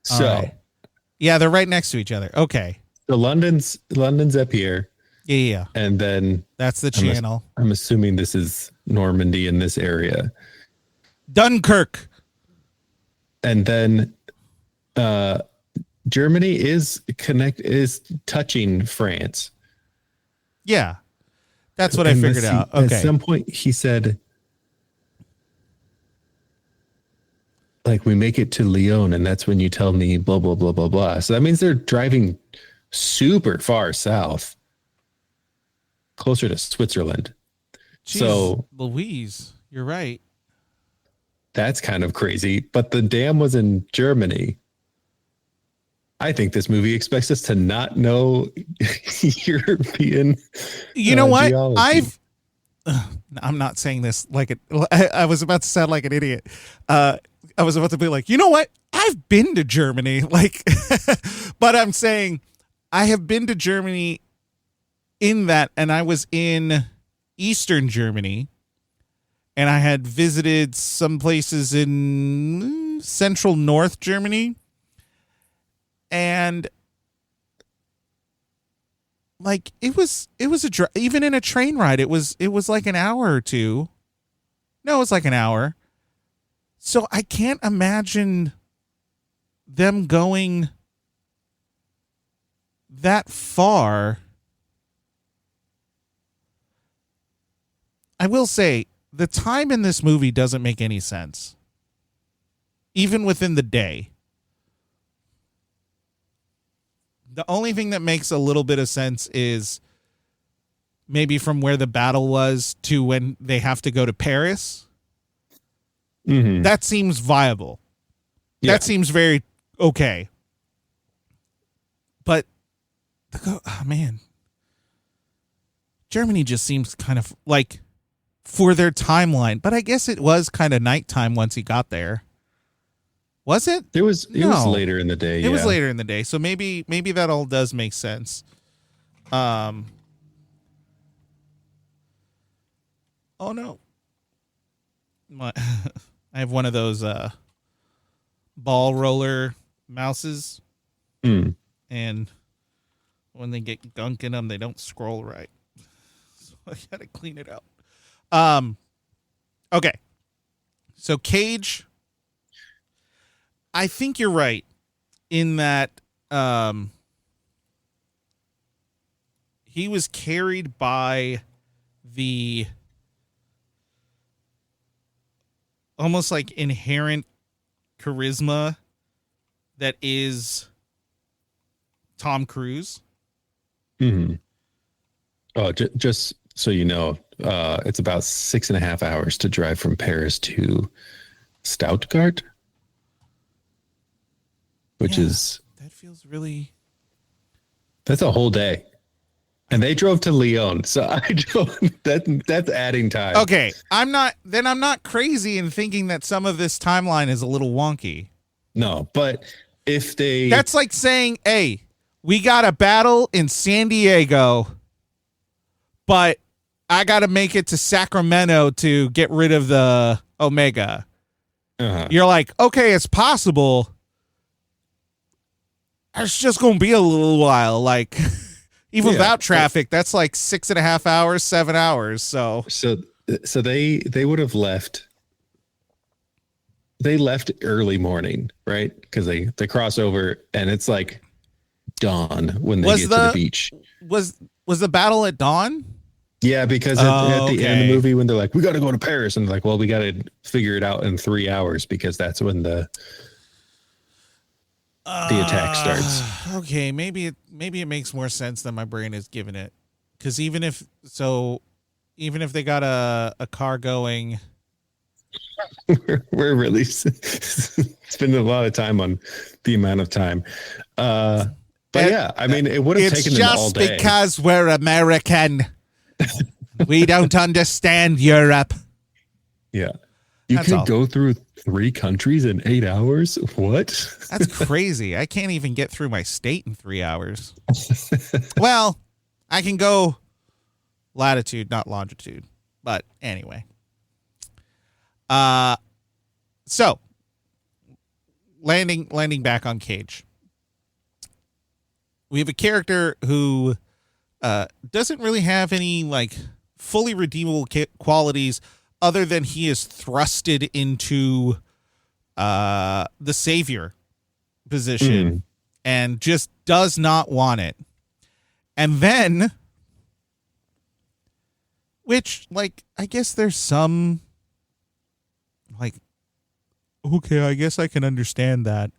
So, all right. Yeah, they're right next to each other. Okay. So London's up here. Yeah. And then that's the channel. I'm assuming this is Normandy in this area. Dunkirk. And then Germany is touching France. Yeah. That's what I figured out. Okay. At some point he said like we make it to Lyon, and that's when you tell me blah blah blah blah blah. So that means they're driving super far south, closer to Switzerland. Jeez, So Louise, you're right. that's kind of crazy. But the dam was in Germany. I think this movie expects us to not know European. You know what? geology. I'm not saying this like it. I was about to sound like an idiot. I was about to be like, you know what? I've been to Germany, like, but I'm saying I have been to Germany in that, and I was in Eastern Germany, and I had visited some places in Central North Germany, and like it was even in a train ride, it was like an hour or two. No, it was like an hour. So I can't imagine them going that far. I will say the time in this movie doesn't make any sense, even within the day. The only thing that makes a little bit of sense is maybe from where the battle was to when they have to go to Paris. Mhm. That seems viable. Yeah. That seems very okay. But, oh man, Germany just seems kind of like for their timeline. But I guess it was kind of nighttime once he got there. Was it? It was No. later in the day. It was later in the day, so maybe that all does make sense. Oh no, I have one of those ball roller mouses, Mm. and when they get gunk in them, they don't scroll right, so I gotta clean it out. Okay, so Cage. I think you're right in that he was carried by the almost like inherent charisma that is Tom Cruise. Mm-hmm. Oh, just so you know, it's about 6.5 hours to drive from Paris to Stuttgart. Which is that feels really. That's a whole day, and they drove to Lyon. So I don't. That's adding time. Okay, I'm not crazy in thinking that some of this timeline is a little wonky. No, but if they, that's like saying, "Hey, we got a battle in San Diego, but I got to make it to Sacramento to get rid of the Omega." You're like, okay, it's possible. It's just going to be a little while. Like, even without traffic, that's like 6.5 hours, 7 hours. So they would have left. They left early morning, right? Because they cross over, and it's like dawn when they get to the beach. Was the battle at dawn? Yeah, because at the end of the movie, when they're like, we got to go to Paris, and they're like, well, we got to figure it out in 3 hours because that's when the attack starts. Okay, maybe it makes more sense than my brain is giving it. Because even if they got a car going, we're really spending a lot of time on the amount of time. But yeah, I mean, it would have taken them all day. It's just because we're American. We don't understand Europe. Yeah. You can go through 3 countries in 8 hours? What? That's crazy. I can't even get through my state in 3 hours. Well, I can go latitude, not longitude. But anyway. So landing back on Cage. We have a character who doesn't really have any like fully redeemable qualities other than he is thrusted into the savior position and just does not want it. And then, which, like, I guess there's some, like, okay, I guess I can understand that.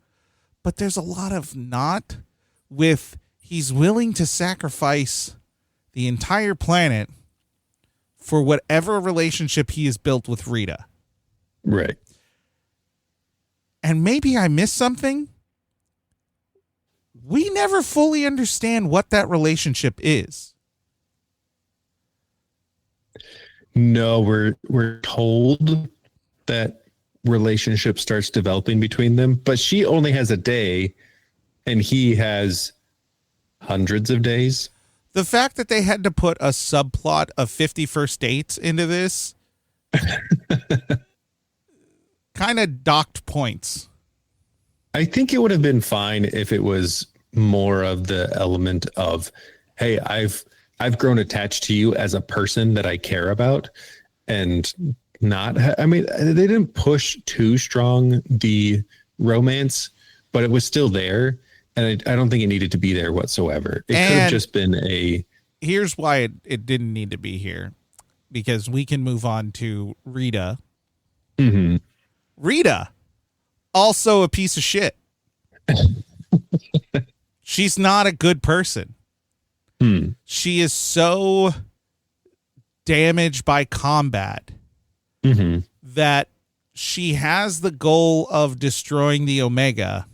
But there's a lot of not with he's willing to sacrifice the entire planet for whatever relationship he has built with Rita. Right. And maybe I missed something. We never fully understand what that relationship is. No, we're told that relationship starts developing between them, but she only has a day and he has hundreds of days. The fact that they had to put a subplot of 50 first dates into this kind of docked points. I think it would have been fine if it was more of the element of, hey, I've grown attached to you as a person that I care about, and not, I mean, they didn't push too strong the romance, but it was still there. And I don't think it needed to be there whatsoever. It could have just been a... Here's why it didn't need to be here. Because we can move on to Rita. Mm-hmm. Rita, also a piece of shit. She's not a good person. She is so damaged by combat that she has the goal of destroying the Omega.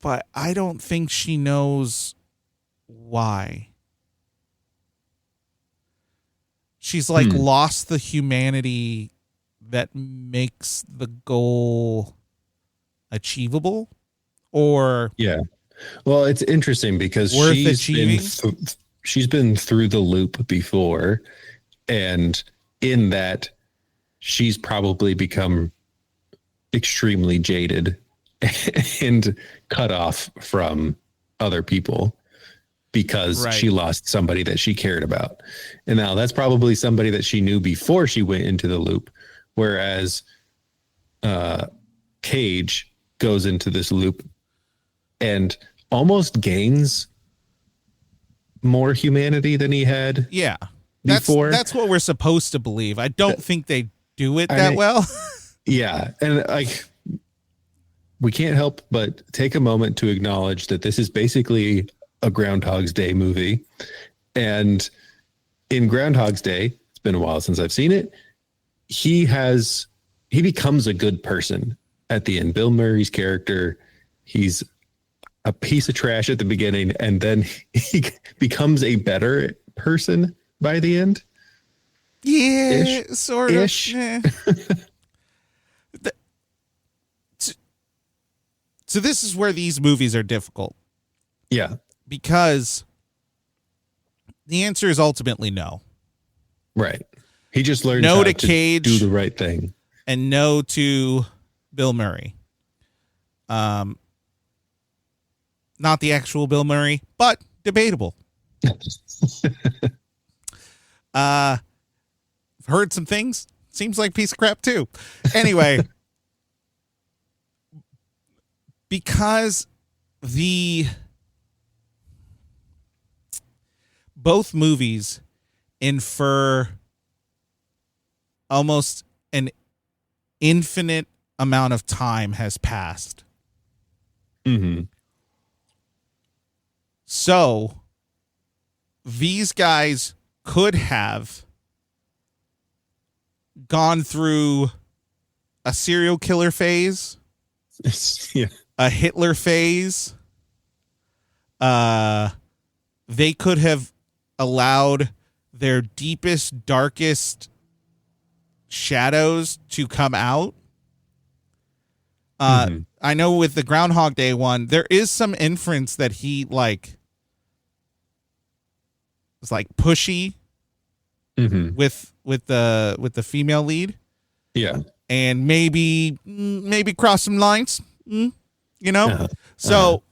But I don't think she knows why. She's like lost the humanity that makes the goal achievable, or yeah. Well, it's interesting because she's been through the loop before, and in that she's probably become extremely jaded and cut off from other people because she lost somebody that she cared about. And now that's probably somebody that she knew before she went into the loop. Whereas Cage goes into this loop and almost gains more humanity than he had. Yeah. Before. That's what we're supposed to believe. I don't think they do it that well. Yeah. And like, we can't help but take a moment to acknowledge that this is basically a Groundhog's Day movie. And in Groundhog's Day, it's been a while since I've seen it, he becomes a good person at the end. Bill Murray's character, he's a piece of trash at the beginning, and then he becomes a better person by the end. Yeah, sort of. Yeah. So this is where these movies are difficult. Yeah. Because the answer is ultimately no. Right. He just learned no how to Cage, do the right thing. And no to Bill Murray. Not the actual Bill Murray, but debatable. I've heard some things. Seems like piece of crap too. Anyway, because both movies infer almost an infinite amount of time has passed. So these guys could have gone through a serial killer phase, yeah, a Hitler phase. They could have allowed their deepest, darkest shadows to come out. I know with the Groundhog Day one, there is some inference that he was like pushy with the female lead. Yeah. And maybe cross some lines, So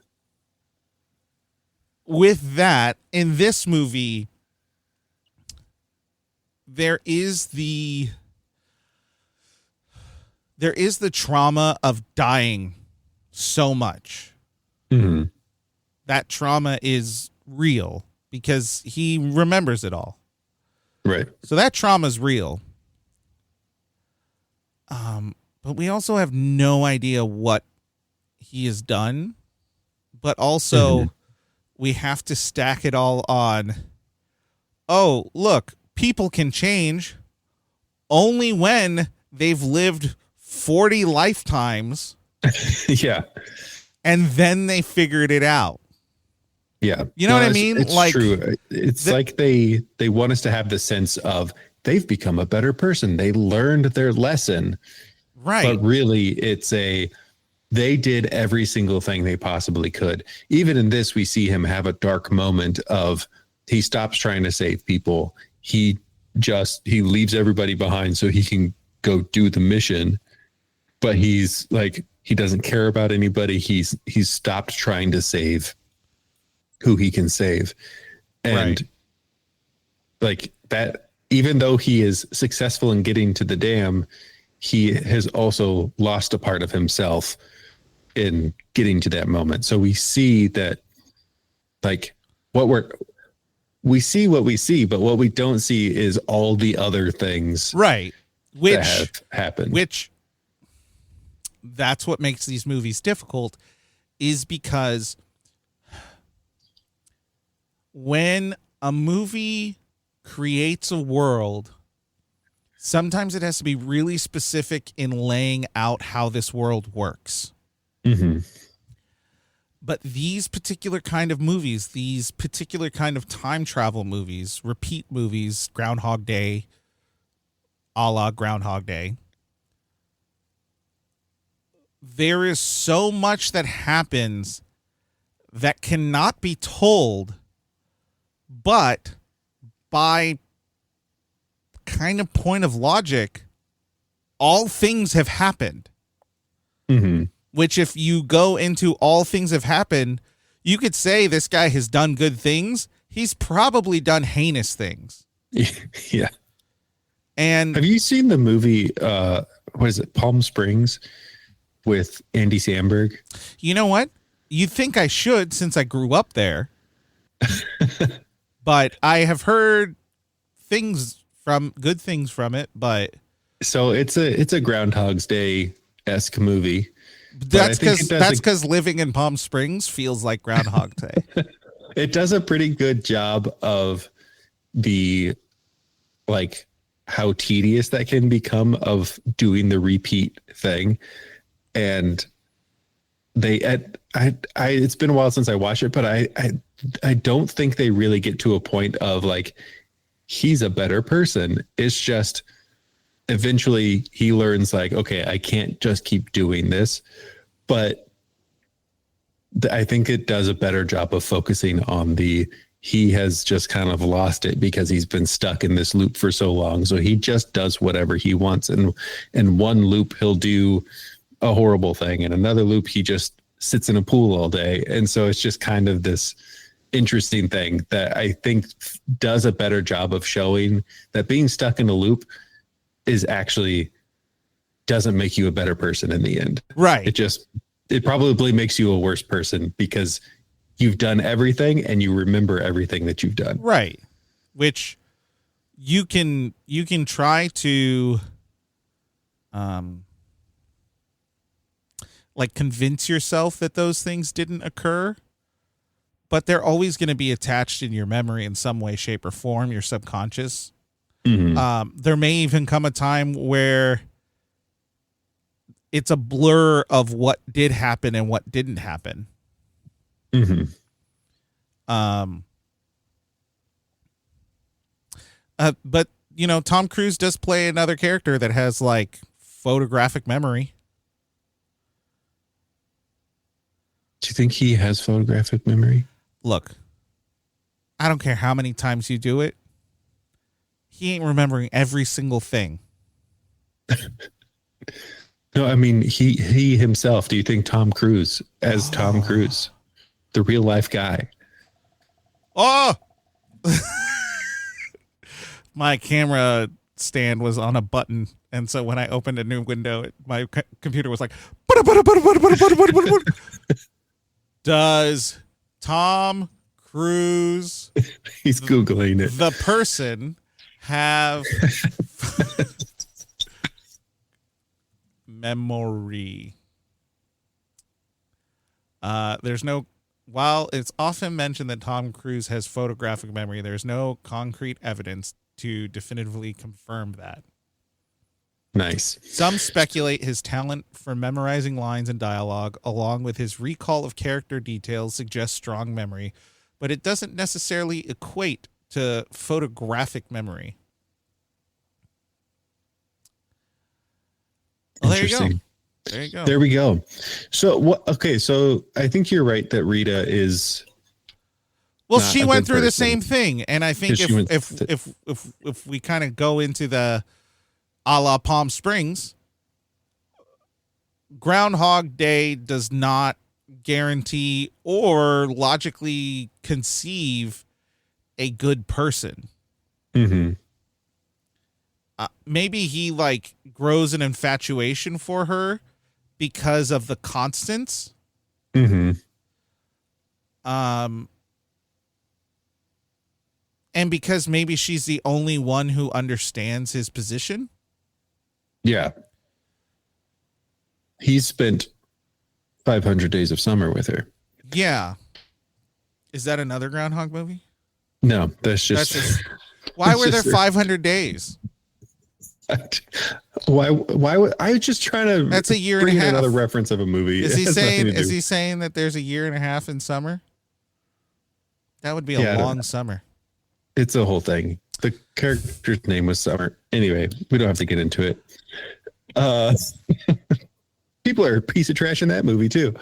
with that, in this movie, there is the trauma of dying so much. That trauma is real because he remembers it all. Right. So that trauma is real. But we also have no idea what he has done. But also, we have to stack it all on, oh, look, people can change only when they've lived 40 lifetimes. Yeah. And then they figured it out. Yeah. You know what I mean? It's like true. It's like they want us to have the sense of they've become a better person. They learned their lesson. Right. But really they did every single thing they possibly could. Even in this, we see him have a dark moment of he stops trying to save people. He leaves everybody behind so he can go do the mission. But he's like, he doesn't care about anybody. He's stopped trying to save who he can save. And like that, even though he is successful in getting to the dam, he has also lost a part of himself in getting to that moment. So we see that, like, we see what we see, but what we don't see is all the other things which that have happened. Which that's what makes these movies difficult, is because when a movie creates a world, sometimes it has to be really specific in laying out how this world works. Mm-hmm. But these particular kind of movies, these particular kind of time travel movies, repeat movies, Groundhog Day, a la Groundhog Day, there is so much that happens that cannot be told, but by kind of point of logic, all things have happened. Mm-hmm. Which, if you go into all things have happened, you could say this guy has done good things. He's probably done heinous things. Yeah. And have you seen the movie, what is it, Palm Springs with Andy Samberg? You know what? You'd think I should, since I grew up there. But I have heard good things from it, but so it's a Groundhog's Day-esque movie. That's because living in Palm Springs feels like Groundhog Day. It does a pretty good job of the, like, how tedious that can become of doing the repeat thing. And it's been a while since I watched it, but I don't think they really get to a point of like, he's a better person. It's just eventually he learns like, okay, I can't just keep doing this. But I think it does a better job of focusing on he has just kind of lost it because he's been stuck in this loop for so long. So he just does whatever he wants. And in one loop, he'll do a horrible thing. In another loop, he just sits in a pool all day. And so it's just kind of this interesting thing that I think does a better job of showing that being stuck in a loop is actually doesn't make you a better person in the end. Right. It probably makes you a worse person because you've done everything and you remember everything that you've done. Right. Which you can try to like convince yourself that those things didn't occur, but they're always going to be attached in your memory in some way, shape, or form, your subconscious. Mm-hmm. There may even come a time where it's a blur of what did happen and what didn't happen. Mm-hmm. But you know, Tom Cruise does play another character that has like photographic memory. Do you think he has photographic memory? Look, I don't care how many times you do it. He ain't remembering every single thing. No, I mean, he himself, do you think Tom Cruise as Tom Cruise, the real life guy? Oh, my camera stand was on a button. And so when I opened a new window, my computer was like, does Tom Cruise, he's Googling it, the person, have memory. While it's often mentioned that Tom Cruise has photographic memory, there's no concrete evidence to definitively confirm that. Nice. Some speculate his talent for memorizing lines and dialogue, along with his recall of character details, suggests strong memory, but it doesn't necessarily equate to photographic memory. Well, there you go. There you go. There we go. So what? Okay, so I think you're right that Rita is. Well, she went through the same thing, and I think if we kind of go into the a la Palm Springs, Groundhog Day does not guarantee or logically conceive a good person. Mm-hmm. Maybe he like grows an infatuation for her because of the constants. Mm-hmm. And because maybe she's the only one who understands his position. Yeah. He's spent 500 Days of Summer with her. Yeah. Is that another Groundhog movie? No, that's just why were there 500 days? Why would I was just trying to That's a year and a half. Another reference of a movie. Is he saying that there's a year and a half in summer? That would be a long summer. It's a whole thing. The character's name was Summer. Anyway, we don't have to get into it. People are a piece of trash in that movie too.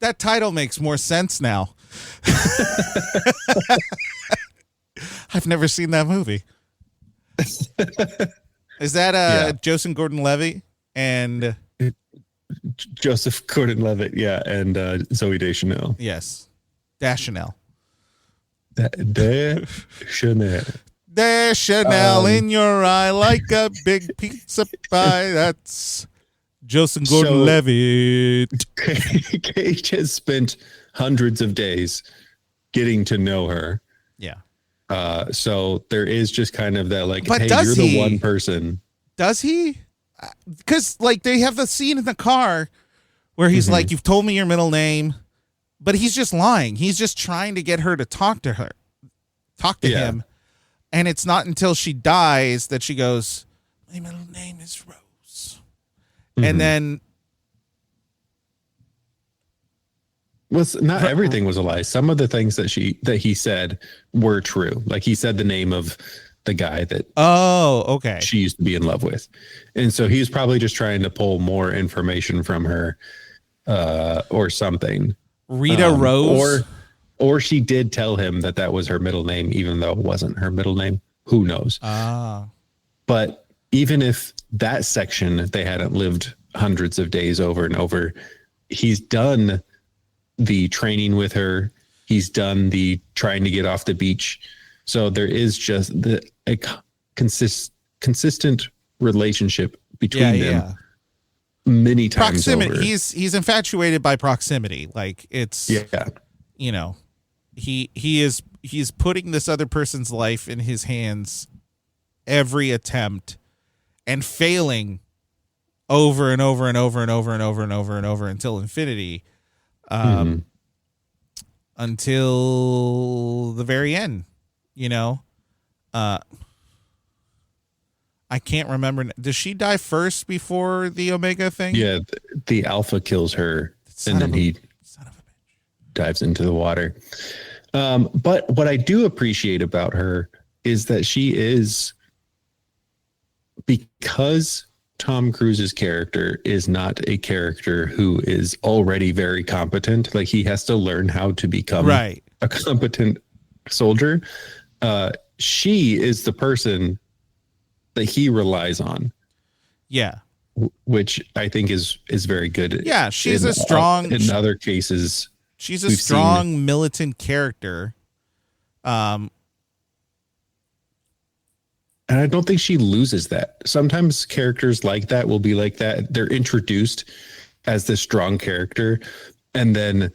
That title makes more sense now. I've never seen that movie. Is that Joseph Gordon-Levitt and Joseph Gordon-Levitt? Yeah, and Zooey Deschanel. Yes, Deschanel. Deschanel. Deschanel in your eye like a big pizza pie. That's Joseph Gordon-Levitt. Cage has spent hundreds of days getting to know her. Yeah. So there is just kind of that like, but hey, you're the one person. Does he? Because like they have the scene in the car where he's like, you've told me your middle name, but he's just lying. He's just trying to get her to talk to him. And it's not until she dies that she goes, my middle name is Rose. And then. Well, not everything was a lie. Some of the things that he said were true. Like he said the name of the guy that she used to be in love with. And so he was probably just trying to pull more information from her or something. Rita Rose? Or she did tell him that was her middle name, even though it wasn't her middle name. Who knows? But even if that section, they hadn't lived hundreds of days over and over, he's done the training with her. He's done the trying to get off the beach. So there is just a consistent relationship between them many times proximity. over. He's infatuated by proximity. Like it's, you know, he's putting this other person's life in his hands every attempt and failing over and over and over and over and over and over and over until infinity. Until the very end, you know. I can't remember. Does she die first before the Omega thing? Yeah, the Alpha kills her, and then he dives into the water. But what I do appreciate about her is that she is, because Tom Cruise's character is not a character who is already very competent. Like he has to learn how to become a competent soldier. She is the person that he relies on. Yeah. Which I think is very good. Yeah. She's a strong, in other cases. She's a strong militant character. And I don't think she loses that. Sometimes characters like that will be like that. They're introduced as this strong character, and then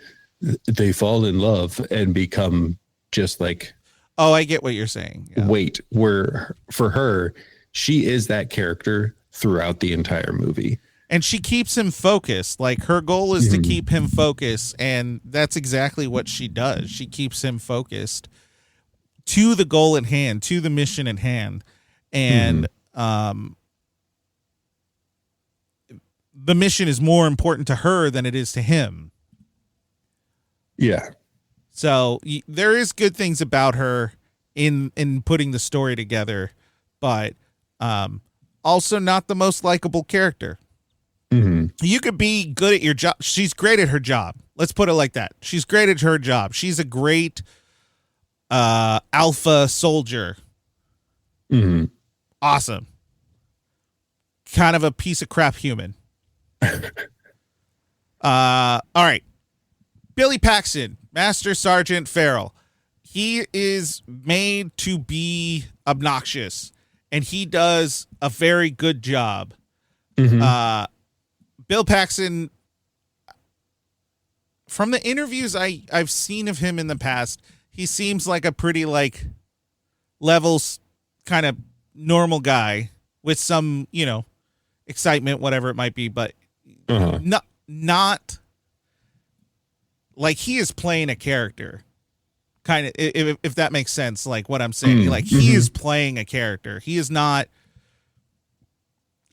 they fall in love and become just like, oh, I get what you're saying. Yeah. Wait, where for her, she is that character throughout the entire movie. And she keeps him focused. Like, her goal is to keep him focused, and that's exactly what she does. She keeps him focused to the goal at hand, to the mission at hand. And the mission is more important to her than it is to him. Yeah. So there is good things about her in putting the story together, but also not the most likable character. You could be good at your job. She's great at her job. Let's put it like that. She's great at her job. She's a great alpha soldier. Awesome. Kind of a piece of crap human. All right. Billy Paxton, Master Sergeant Farrell. He is made to be obnoxious, and he does a very good job. Bill Paxton, from the interviews I've seen of him in the past, he seems like a pretty levels kind of normal guy with some, excitement, whatever it might be, but not like he is playing a character, kind of, if that makes sense. Like what I'm saying, he is playing a character. He is not.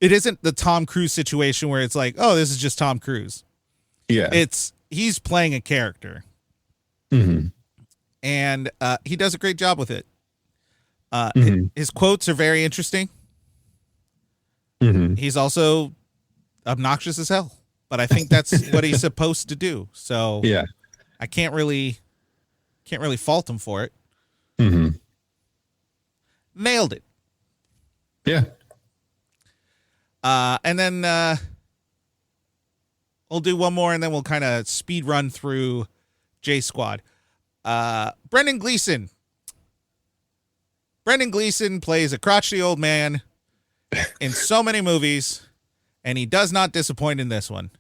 It isn't the Tom Cruise situation where it's like, oh, this is just Tom Cruise. Yeah. He's playing a character. And he does a great job with it. His quotes are very interesting. He's also obnoxious as hell, but I think that's what he's supposed to do. So yeah, I can't really fault him for it. Nailed it. Yeah. And then we'll do one more, and then we'll kind of speed run through J Squad. Brendan Gleeson. Brendan Gleeson plays a crotchety old man in so many movies, and he does not disappoint in this one.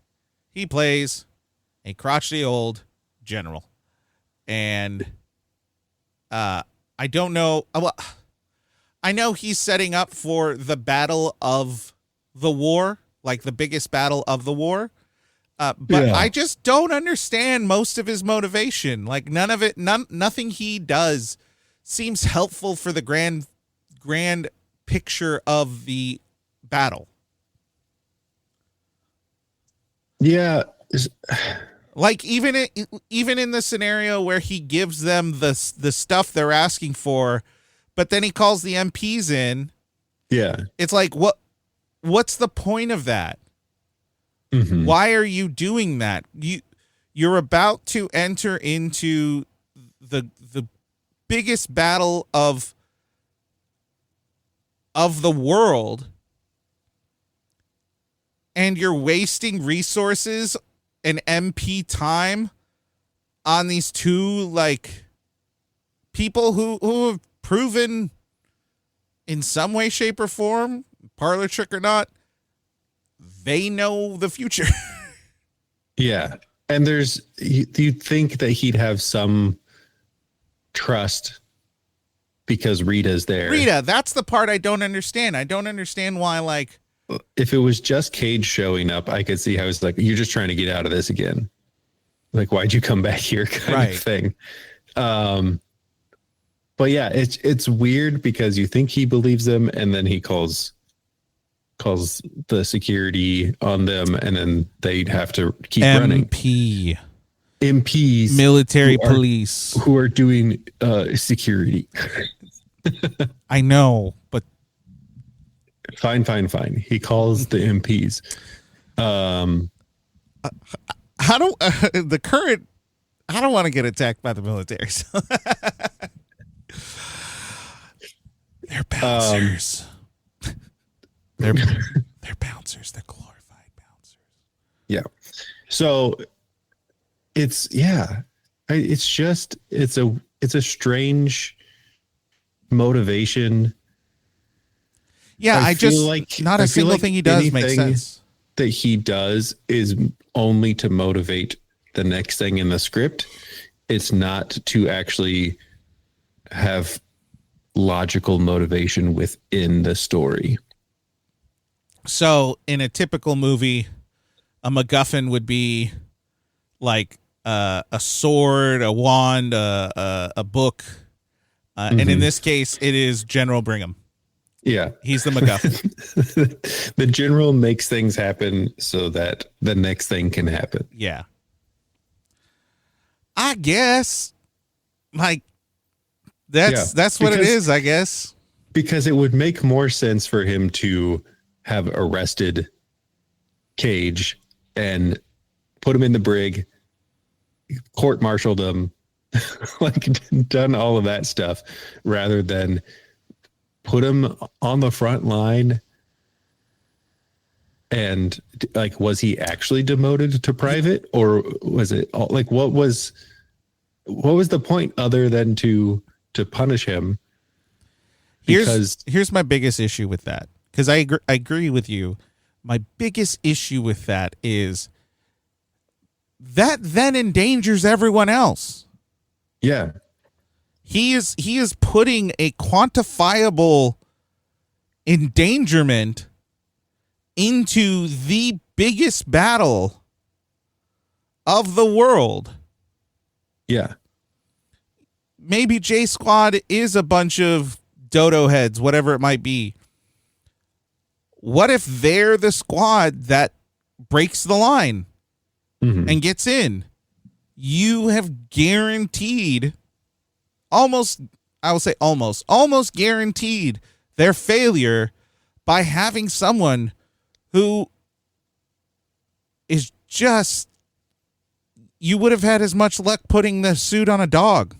He plays a crotchety old general. And I don't know. Well, I know he's setting up for the battle of the war, like the biggest battle of the war. But I just don't understand most of his motivation. Like nothing he does seems helpful for the grand picture of the battle. Yeah. Like even in the scenario where he gives them the stuff they're asking for, but then he calls the MPs in. Yeah. It's like, what's the point of that? Why are you doing that? You're about to enter into the biggest battle of the world, and you're wasting resources and MP time on these two people who have proven in some way, shape, or form, parlor trick or not, they know the future. Yeah. And you'd think that he'd have some trust because Rita's there. Rita, that's the part I don't understand. I don't understand why, if it was just Cage showing up, I could see how it's like, you're just trying to get out of this again. Like, why'd you come back here kind of thing. But yeah, it's weird because you think he believes them, and then he calls the security on them, and then they'd have to keep running. MPs, military police, who are doing security. I know, but fine. He calls the MPs. I don't want to get attacked by the military. So. They're bouncers. They're bouncers. They're glorified bouncers. Yeah. So it's a strange motivation. Yeah, I just like not a single thing he does makes sense. That he does is only to motivate the next thing in the script. It's not to actually have logical motivation within the story. So in a typical movie, a MacGuffin would be like a sword, a wand, a book. And in this case, it is General Brigham. Yeah. He's the MacGuffin. The general makes things happen so that the next thing can happen. Yeah. I guess. Like, that's what it is, I guess. Because it would make more sense for him to have arrested Cage and put him in the brig, court-martialed him, like done all of that stuff, rather than put him on the front line. And like, was he actually demoted to private, or was it like, what was the point other than to punish him? Here's my biggest issue with that, because I agree with you. My biggest issue with that is that then endangers everyone else. Yeah. He is putting a quantifiable endangerment into the biggest battle of the world. Yeah. Maybe J Squad is a bunch of dodo heads, whatever it might be. What if they're the squad that breaks the line and gets in? You have guaranteed almost guaranteed their failure by having someone who is just, you would have had as much luck putting the suit on a dog.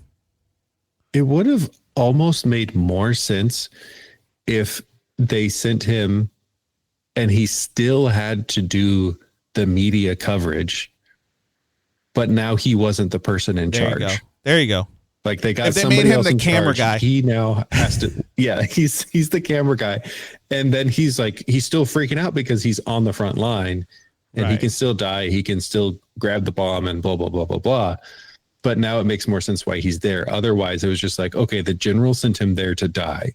It would have almost made more sense if they sent him and he still had to do the media coverage, but now he wasn't the person in charge. There you go. Like they got if they somebody made him else the in camera charge. guy. He now has to, yeah, he's the camera guy. And then he's still freaking out because he's on the front line and he can still die. He can still grab the bomb and blah, blah, blah, blah, blah. But now it makes more sense why he's there. Otherwise it was just like, okay, the general sent him there to die.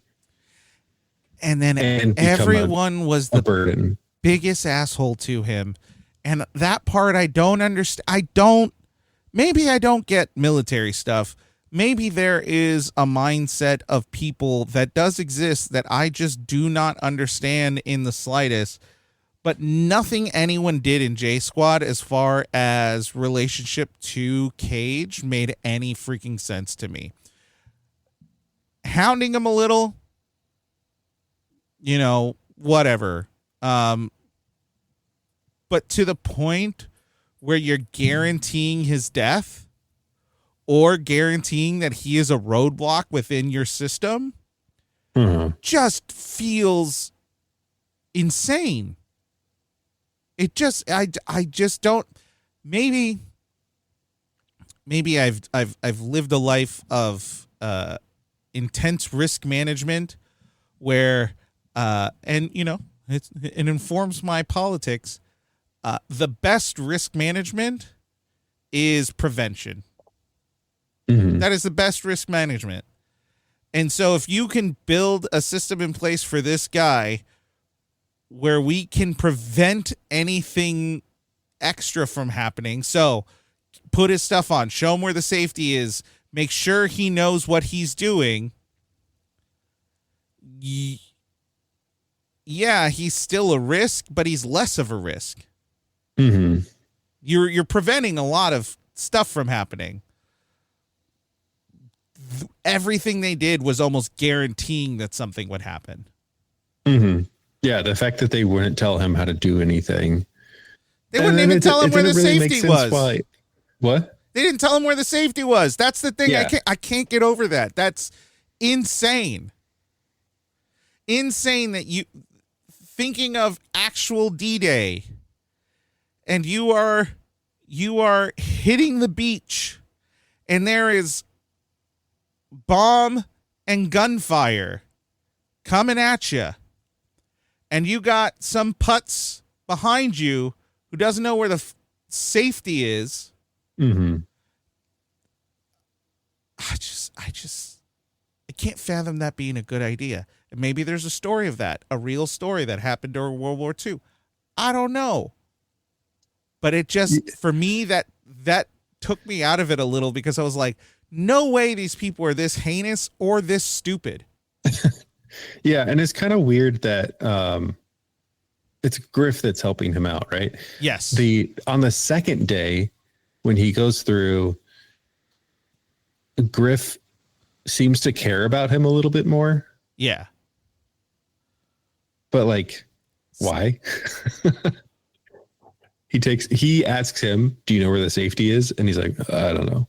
And then everyone was the burden. Biggest asshole to him. And that part I don't understand. Maybe I don't get military stuff. Maybe there is a mindset of people that does exist that I just do not understand in the slightest. But nothing anyone did in J Squad as far as relationship to Cage made any freaking sense to me. Hounding him a little, whatever. But to the point where you're guaranteeing his death or guaranteeing that he is a roadblock within your system just feels insane. It just, I just don't, maybe I've lived a life of intense risk management where, it informs my politics. The best risk management is prevention. That is the best risk management. And so if you can build a system in place for this guy where we can prevent anything extra from happening. So put his stuff on, show him where the safety is, make sure he knows what he's doing. Yeah, he's still a risk, but he's less of a risk. You're preventing a lot of stuff from happening. Everything they did was almost guaranteeing that something would happen. Yeah, the fact that they wouldn't tell him how to do anything. They wouldn't even tell him where the safety was. What? They didn't tell him where the safety was. That's the thing. Yeah. I can't get over that. That's insane. Insane that you thinking of actual D-Day and you are hitting the beach and there is bomb and gunfire coming at you. And you got some putz behind you who doesn't know where the safety is. I can't fathom that being a good idea. And maybe there's a story of that, a real story that happened during World War II. I don't know. But it just, for me, that took me out of it a little, because I was like, no way these people are this heinous or this stupid. Yeah, and it's kind of weird that it's Griff that's helping him out, right? Yes. On the second day, when he goes through, Griff seems to care about him a little bit more. Yeah. But like, why? He asks him, do you know where the safety is? And he's like, I don't know.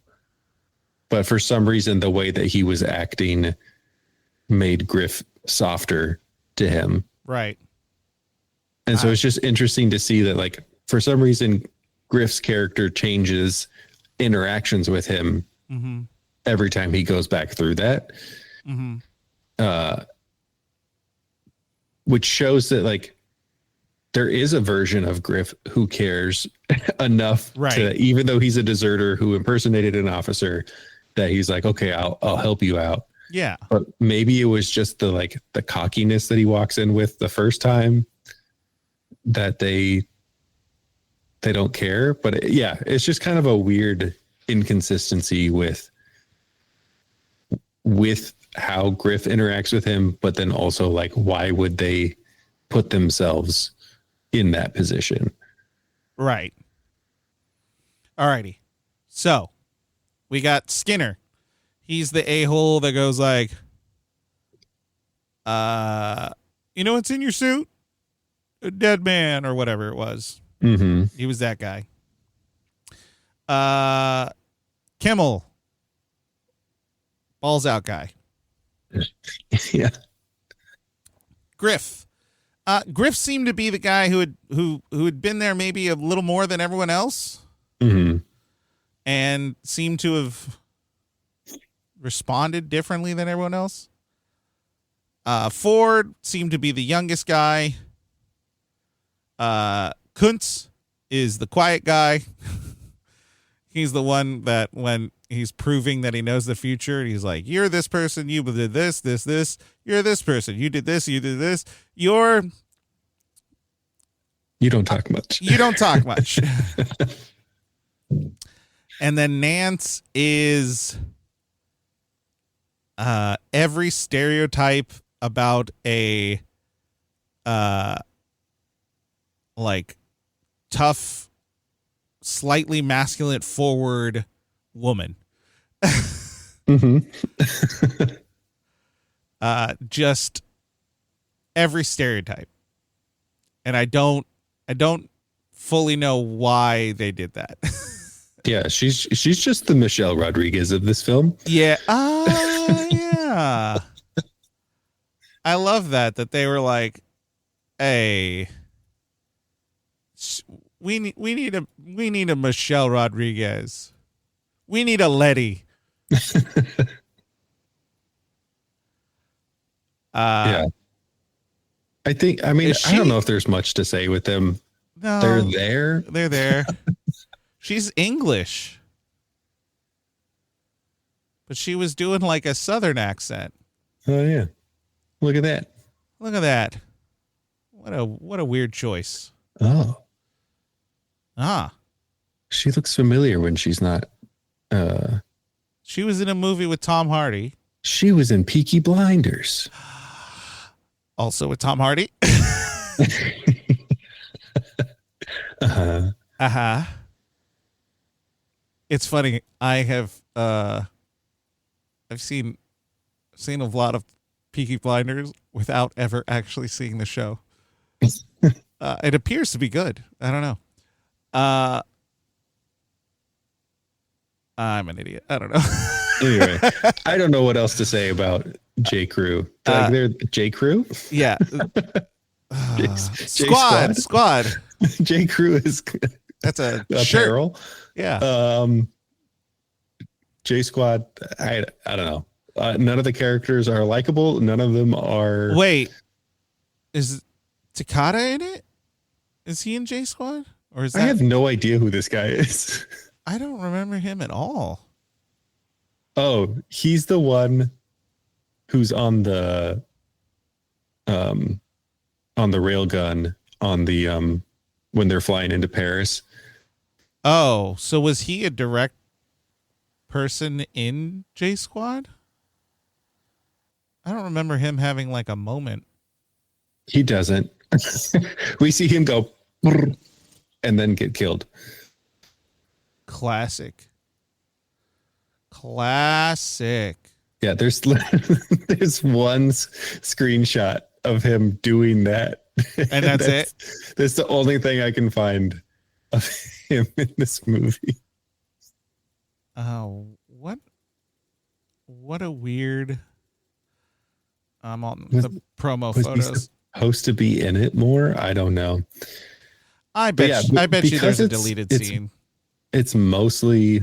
But for some reason, the way that he was acting made Griff softer to him. Right. And so it's just interesting to see that, like, for some reason, Griff's character changes interactions with him every time he goes back through that. Which shows that, like, there is a version of Griff who cares enough to, even though he's a deserter who impersonated an officer, that he's like, okay, I'll help you out. Yeah. But maybe it was just the cockiness that he walks in with the first time that they don't care. But it's just kind of a weird inconsistency with how Griff interacts with him, but then also, like, why would they put themselves in that position? Right. Alrighty. So we got Skinner. He's the a-hole that goes like, you know what's in your suit? A dead man, or whatever it was. He was that guy. Kimmel. Balls out guy. Yeah. Griff. Griff seemed to be the guy who had been there maybe a little more than everyone else. And seemed to have responded differently than everyone else. Ford seemed to be the youngest guy. Kuntz is the quiet guy. He's the one that when he's proving that he knows the future, he's like, you're this person, you did this. You're this person, you did this, you did this. You don't talk much. You don't talk much. And then Nance is every stereotype about a like tough, slightly masculine forward woman. Just every stereotype. And I don't fully know why they did that. Yeah, she's just the Michelle Rodriguez of this film. Yeah. Yeah. I love that they were like, hey, we need a Michelle Rodriguez. We need a Letty. Yeah. I don't know if there's much to say with them. No, They're there. She's English. But she was doing like a Southern accent. Oh yeah. Look at that. Look at that. What a weird choice. Oh. Ah. She looks familiar when she's not. She was in a movie with Tom Hardy. She was in Peaky Blinders. Also with Tom Hardy. It's funny. I've seen a lot of Peaky Blinders without ever actually seeing the show. It appears to be good. I don't know. I'm an idiot. I don't know. Anyway, I don't know what else to say about J. Crew. They're J. Crew? Yeah. Squad. J. Crew is that's a apparel. Shirt. Yeah. J Squad. I don't know. None of the characters are likable. None of them are. Wait, is Takata in it? Is he in J Squad? Or is that... I have no idea who this guy is. I don't remember him at all. Oh, he's the one who's on the railgun on the when they're flying into Paris. Oh, so was he a direct person in J Squad? I don't remember him having like a moment. He doesn't. We see him go "Brr," and then get killed. Classic. Yeah, there's one screenshot of him doing that. And that's it? That's the only thing I can find of him in this movie. Oh, what a weird. I'm on the promo Was photos. he supposed to be in it more? I don't know. I bet you there's a deleted it's, scene. It's mostly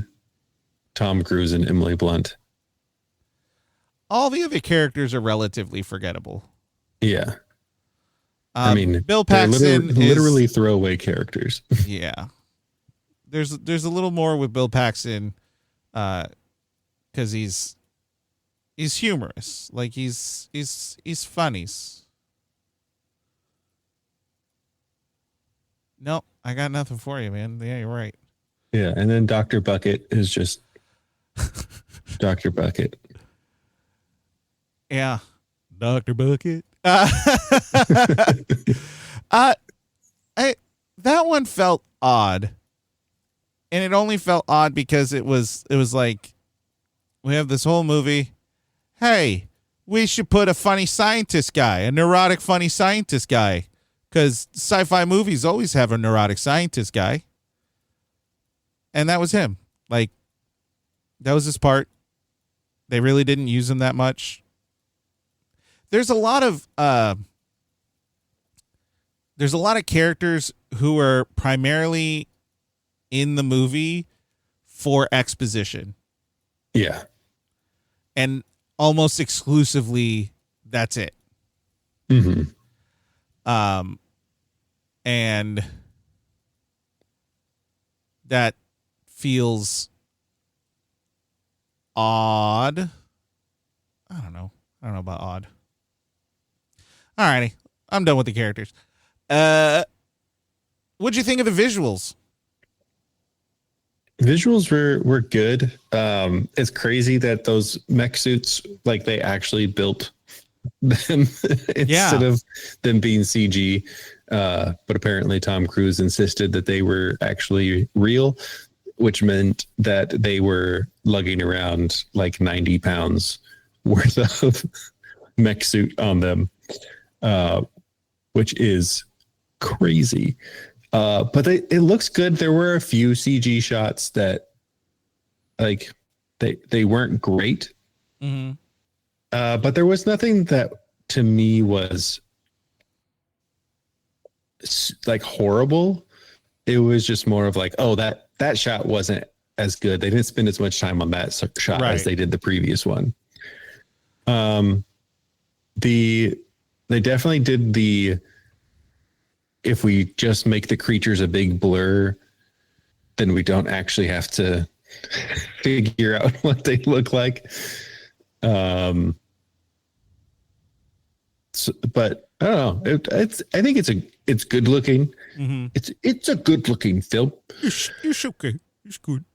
Tom Cruise and Emily Blunt. All the other characters are relatively forgettable. Yeah. I mean, Bill Paxton literally throwaway characters. Yeah. There's a little more with Bill Paxton because he's humorous. Like he's funny. No, I got nothing for you, man. Yeah, you're right. Yeah, and then Dr. Bucket is just Dr. Bucket. Yeah. Dr. Bucket. That one felt odd. And it only felt odd because it was like we have this whole movie. Hey, we should put a funny scientist guy, a neurotic funny scientist guy. Because sci-fi movies always have a neurotic scientist guy. And that was him. Like, that was his part. They really didn't use him that much. There's a lot of characters who are primarily in the movie for exposition. Yeah. And almost exclusively that's it. Mm-hmm. And that feels odd. I don't know about odd. Alrighty. I'm done with the characters. What'd you think of the visuals? Visuals were good. It's crazy that those mech suits, like, they actually built them instead of them being CG. But apparently Tom Cruise insisted that they were actually real, which meant that they were lugging around like 90 pounds worth of mech suit on them, which is crazy. But it looks good. There were a few CG shots that, like, they weren't great. Mm-hmm. But there was nothing that to me was like horrible. It was just more of like, oh, that shot wasn't as good. They didn't spend as much time on that shot as they did the previous one. They definitely did the, if we just make the creatures a big blur, then we don't actually have to figure out what they look like. But I don't know. I think it's good looking. Mm-hmm. It's a good looking film. It's okay. It's good.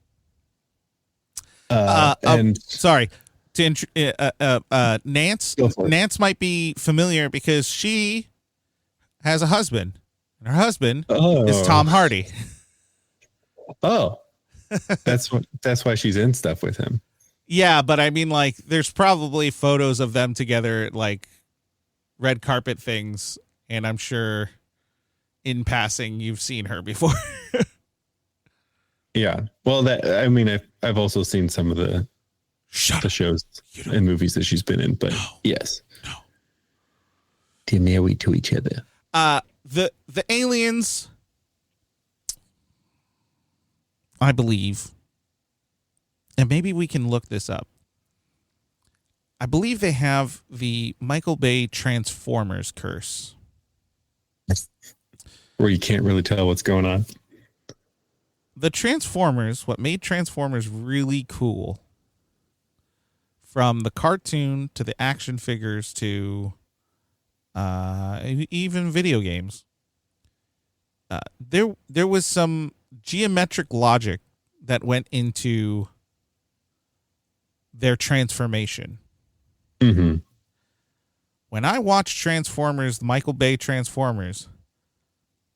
And sorry to Nance. Nance might be familiar because she has a husband, and her husband is Tom Hardy. Oh, that's why she's in stuff with him. Yeah, but I mean, like, there's probably photos of them together, like red carpet things, and I'm sure in passing you've seen her before. Yeah. Well, I've also seen some of the shows and movies that she's been in, but yes. No. They're married to each other. The aliens, I believe, and maybe we can look this up. I believe they have the Michael Bay Transformers curse, where you can't really tell what's going on. The Transformers, what made Transformers really cool from the cartoon to the action figures to even video games. There was some geometric logic that went into their transformation. Mm-hmm. When I watch Transformers, the Michael Bay Transformers,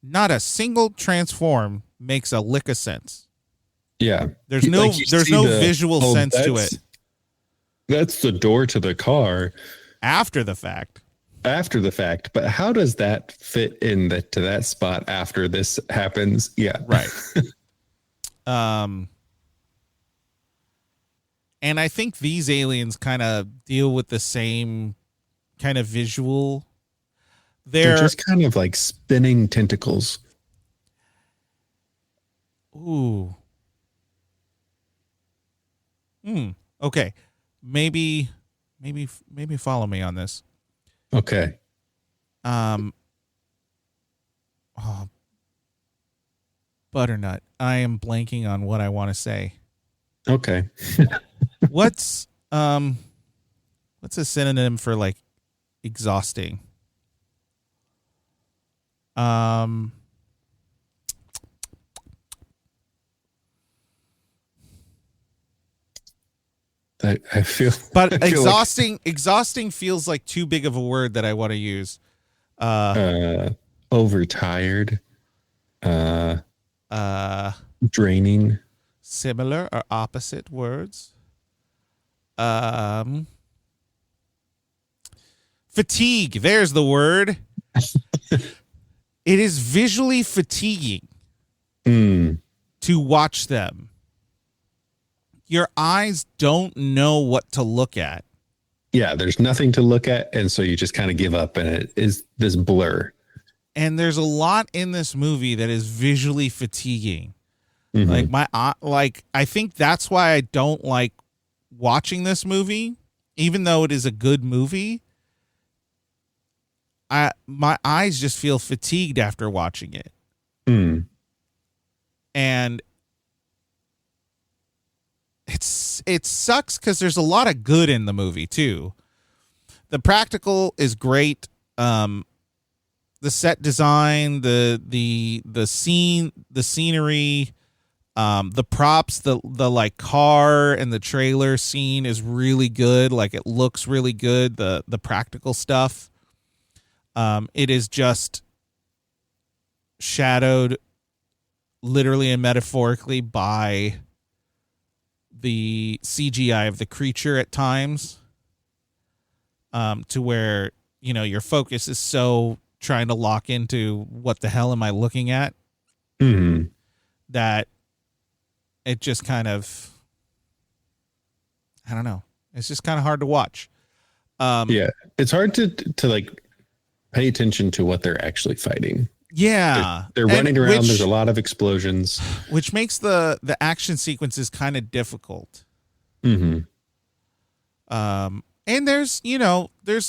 not a single transform makes a lick of sense. Yeah. There's no visual sense to it. That's the door to the car. After the fact. But how does that fit to that spot after this happens? Yeah. Right. And I think these aliens kind of deal with the same kind of visual. They're just kind of like spinning tentacles. Ooh. Okay. Maybe follow me on this. Okay. Butternut. I am blanking on what I want to say. Okay. What's a synonym for like exhausting? I feel, but I feel exhausting feels like too big of a word that I want to use. Overtired, draining, similar or opposite words. Fatigue. There's the word. It is visually fatiguing to watch them. Your eyes don't know what to look at. Yeah, there's nothing to look at, and so you just kind of give up, and it is this blur. And there's a lot in this movie that is visually fatiguing. Like I think that's why I don't like watching this movie, even though it is a good movie. My eyes just feel fatigued after watching it. And it sucks because there's a lot of good in the movie too. The practical is great. The set design, the scenery, the props, the like car and the trailer scene is really good. Like it looks really good. The practical stuff. It is just shadowed literally and metaphorically by the CGI of the creature at times, to where, you know, your focus is so trying to lock into what the hell am I looking at, that it just kind of, I don't know. It's just kind of hard to watch. Yeah, it's hard to like pay attention to what they're actually fighting. Yeah, they're running around. There's a lot of explosions, which makes the action sequences kind of difficult. And there's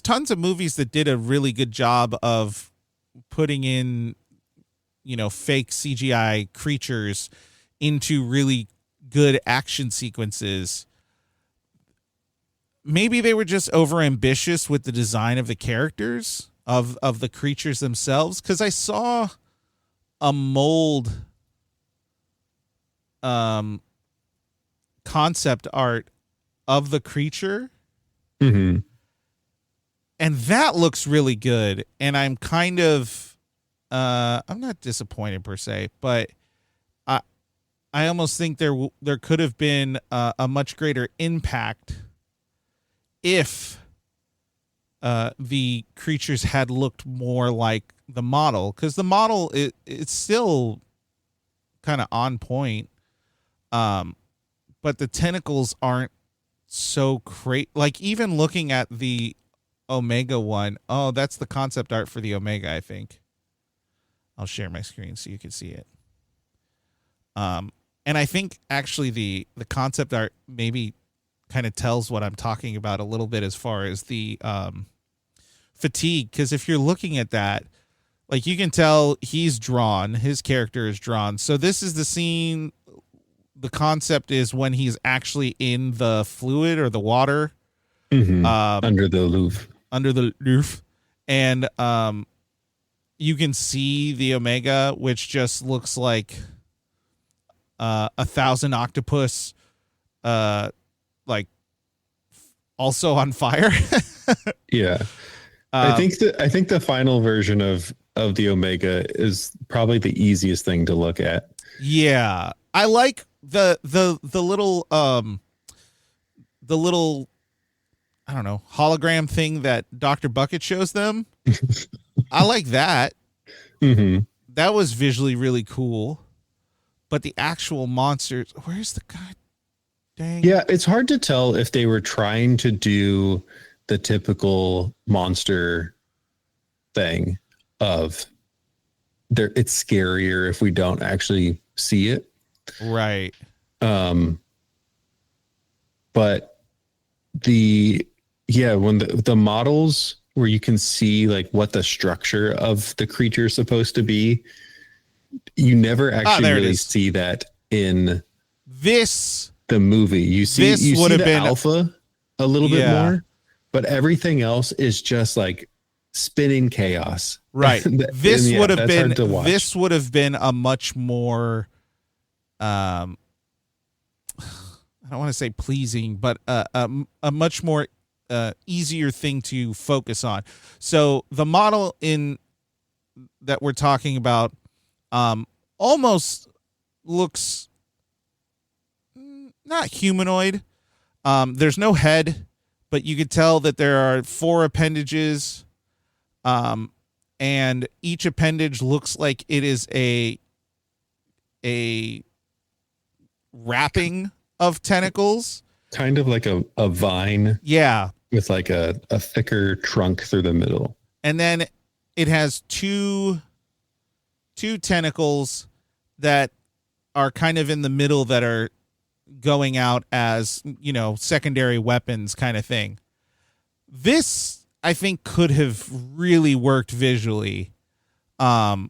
tons of movies that did a really good job of putting in, fake CGI creatures into really good action sequences. Maybe they were just overambitious with the design of the characters of the creatures themselves, because I saw a mold concept art of the creature, and that looks really good, and I'm kind of I'm not disappointed per se, but I almost think there could have been a much greater impact if the creatures had looked more like the model, because the model it's still kind of on point, but the tentacles aren't so great. Like even looking at the Omega one, oh, that's the concept art for the Omega. I think I'll share my screen so you can see it. And I think actually the concept art maybe kind of tells what I'm talking about a little bit as far as the fatigue, because if you're looking at that, like you can tell his character is drawn. So this is the scene. The concept is when he's actually in the fluid or the water, Under the Louvre. Under the roof, and you can see the Omega, which just looks like 1,000 octopus, like also on fire. Yeah, I think the final version of the Omega is probably the easiest thing to look at. Yeah, I like the little I don't know, hologram thing that Dr. Bucket shows them. I like that. That was visually really cool. But the actual monsters, where's the god dang? Yeah, it's hard to tell if they were trying to do the typical monster thing of it's scarier if we don't actually see it. Right. But when the models where you can see like what the structure of the creature is supposed to be, you never actually really see that in the movie. You see the alpha a little bit more, but everything else is just like spinning chaos. Right. This would have been a much more I don't want to say pleasing, but a much more easier thing to focus on. So the model that we're talking about almost looks not humanoid. There's no head, but you could tell that there are 4 appendages, and each appendage looks like it is a wrapping of tentacles, kind of like a vine. Yeah, with like a thicker trunk through the middle. And then it has two tentacles that are kind of in the middle that are going out as, secondary weapons kind of thing. This, I think, could have really worked visually. But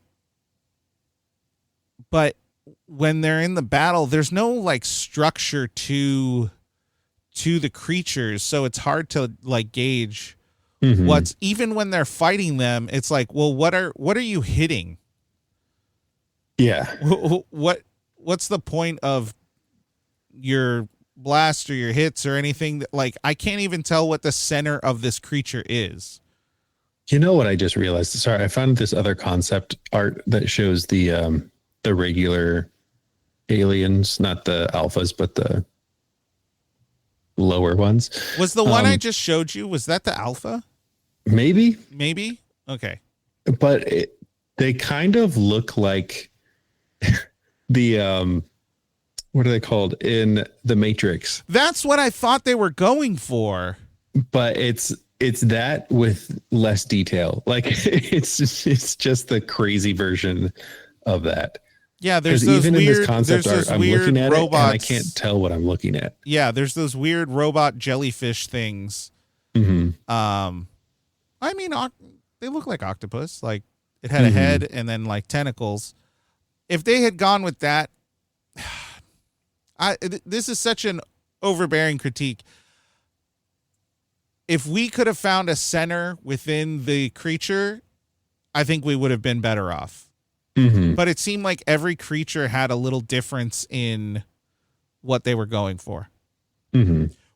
when they're in the battle, there's no like structure to the creatures, so it's hard to like gauge what's, even when they're fighting them, it's like, well, what are you hitting? Yeah. What's the point of your blast or your hits or anything that, like, I can't even tell what the center of this creature is. You know what I just realized? Sorry, I found this other concept art that shows the regular aliens, not the alphas, but the lower ones. Was the one I just showed you, was that the alpha? Maybe. Okay. But they kind of look like the what are they called in the Matrix? That's what I thought they were going for. But it's that with less detail. Like it's just the crazy version of that. Yeah, there's those even weird, in this concept art, I'm looking at robots, it and I can't tell what I'm looking at. Yeah, there's those weird robot jellyfish things. I mean, they look like octopus. Like it had a head and then like tentacles. If they had gone with that, this is such an overbearing critique. If we could have found a center within the creature, I think we would have been better off. But it seemed like every creature had a little difference in what they were going for.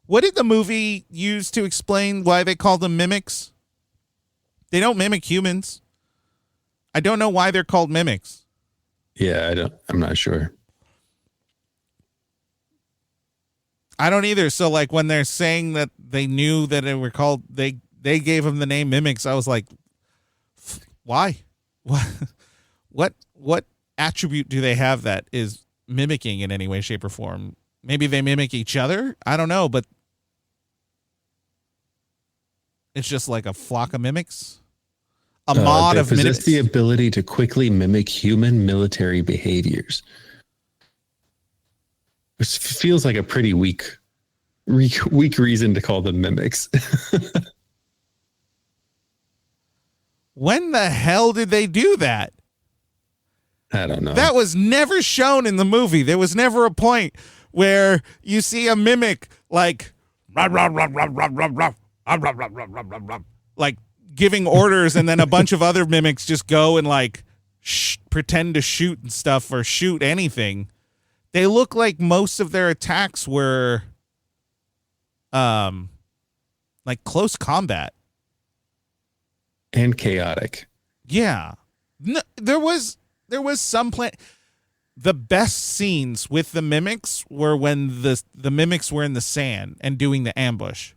What did the movie use to explain why they call them mimics? They don't mimic humans. I don't know why they're called mimics. Yeah, I'm not sure. I don't either. So like when they're saying that they knew that they were called, they gave them the name mimics. I was like, why? What attribute do they have that is mimicking in any way, shape, or form? Maybe they mimic each other. I don't know, but it's just like a flock of mimics. A mod of mimics. They possess the ability to quickly mimic human military behaviors. Which feels like a pretty weak reason to call them mimics. When the hell did they do that? I don't know. That was never shown in the movie. There was never a point where you see a mimic like like giving orders, and then a bunch of other mimics just go and like pretend to shoot and stuff or shoot anything. They look like most of their attacks were like close combat and chaotic. Yeah. No, there was some plan. The best scenes with the mimics were when the mimics were in the sand and doing the ambush.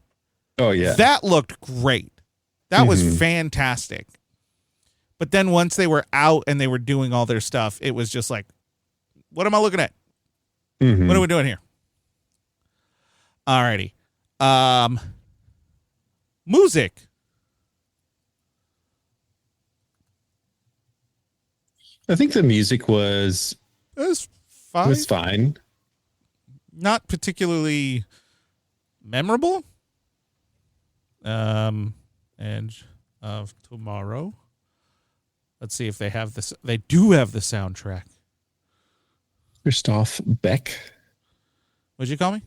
Oh yeah. That looked great. That was fantastic. But then once they were out and they were doing all their stuff, it was just like, what am I looking at? What are we doing here? Alrighty. Music. I think the music was Fine. was fine. Not particularly memorable. Edge of Tomorrow. Let's see if they have this. They do have the soundtrack. Stoff Beck. What'd you call me?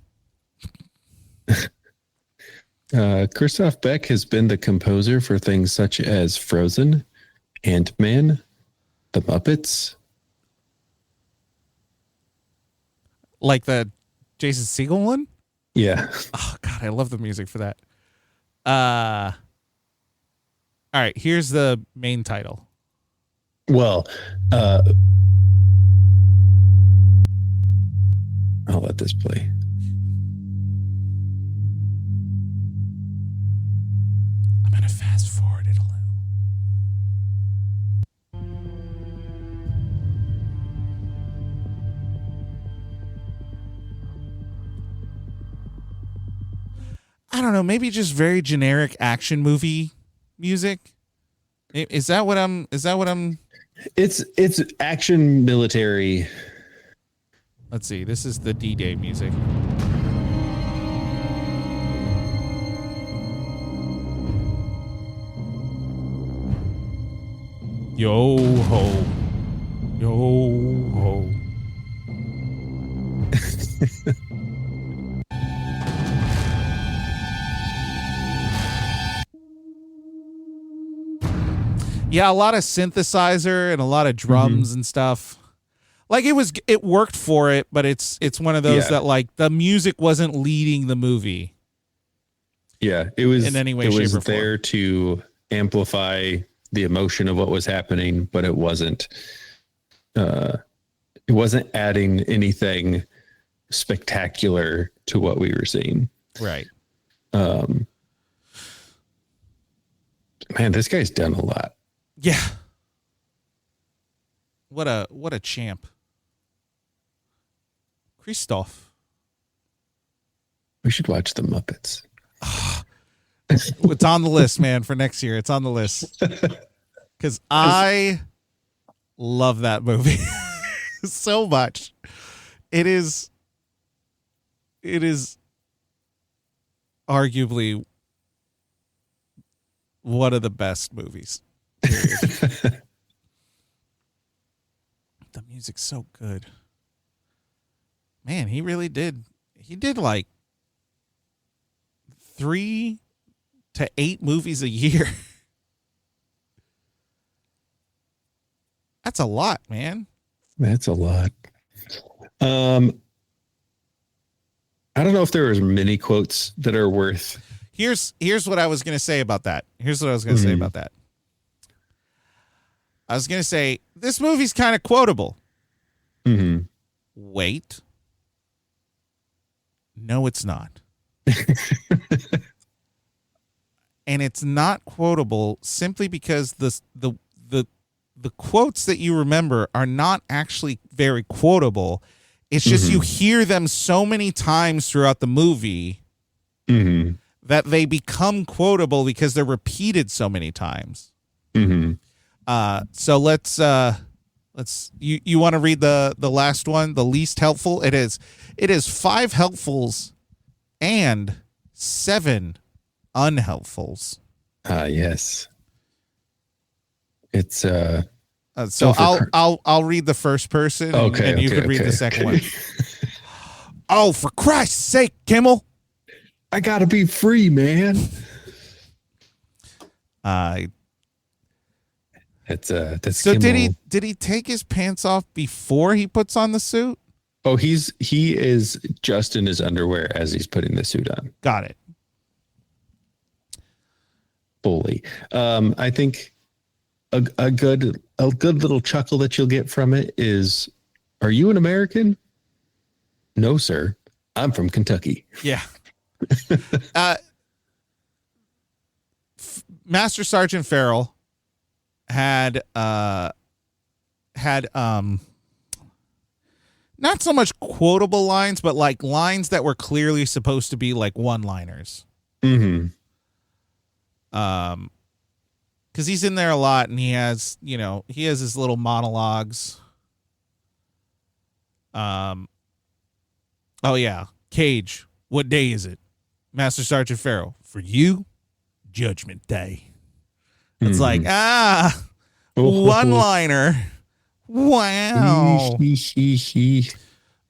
Christoph Beck has been the composer for things such as Frozen, Ant-Man, The Muppets. Like the Jason Segel one? Yeah. Oh God, I love the music for that. All right, here's the main title. Well, I'll let this play. I'm gonna fast forward it a little. I don't know, maybe just very generic action movie music. Is that what I'm It's action military. Let's see. This is the D-Day music. Yo ho. Yo ho. Yeah, a lot of synthesizer and a lot of drums and stuff. Like it worked for it, but it's one of those that like the music wasn't leading the movie. Yeah, it was in any way, it shape, was or form. there to amplify the emotion of what was happening, but it wasn't adding anything spectacular to what we were seeing. Right. Man, this guy's done a lot. Yeah. What a champ. Stoff. We should watch the Muppets. It's on the list, man, for next year. It's on the list. Because I love that movie so much. It is arguably one of the best movies. Period. The music's so good. Man, he really did. He did like 3 to 8 movies a year. That's a lot, man. That's a lot. I don't know if there was many quotes that are worth. Here's what I was going to say about that. I was going to say this movie's kind of quotable. Wait. No, it's not. And it's not quotable simply because the quotes that you remember are not actually very quotable. It's just you hear them so many times throughout the movie that they become quotable because they're repeated so many times. So let's you want to read the last one, the least helpful? It is 5 helpfuls and 7 unhelpfuls. Yes. It's so I'll read the first person and you can read the second one. Oh, for Christ's sake, Kimmel. I gotta be free, man. That's so Kimmel. did he take his pants off before he puts on the suit? Oh, he is just in his underwear as he's putting the suit on. Got it. Fully. I think a good little chuckle that you'll get from it is, are you an American? No, sir. I'm from Kentucky. Yeah. Master Sergeant Farrell had not so much quotable lines, but like lines that were clearly supposed to be like one-liners. Mm-hmm. Because he's in there a lot, and he has his little monologues. Oh yeah, Cage. What day is it, Master Sergeant Farrell? For you, Judgment Day. It's like one-liner. Wow.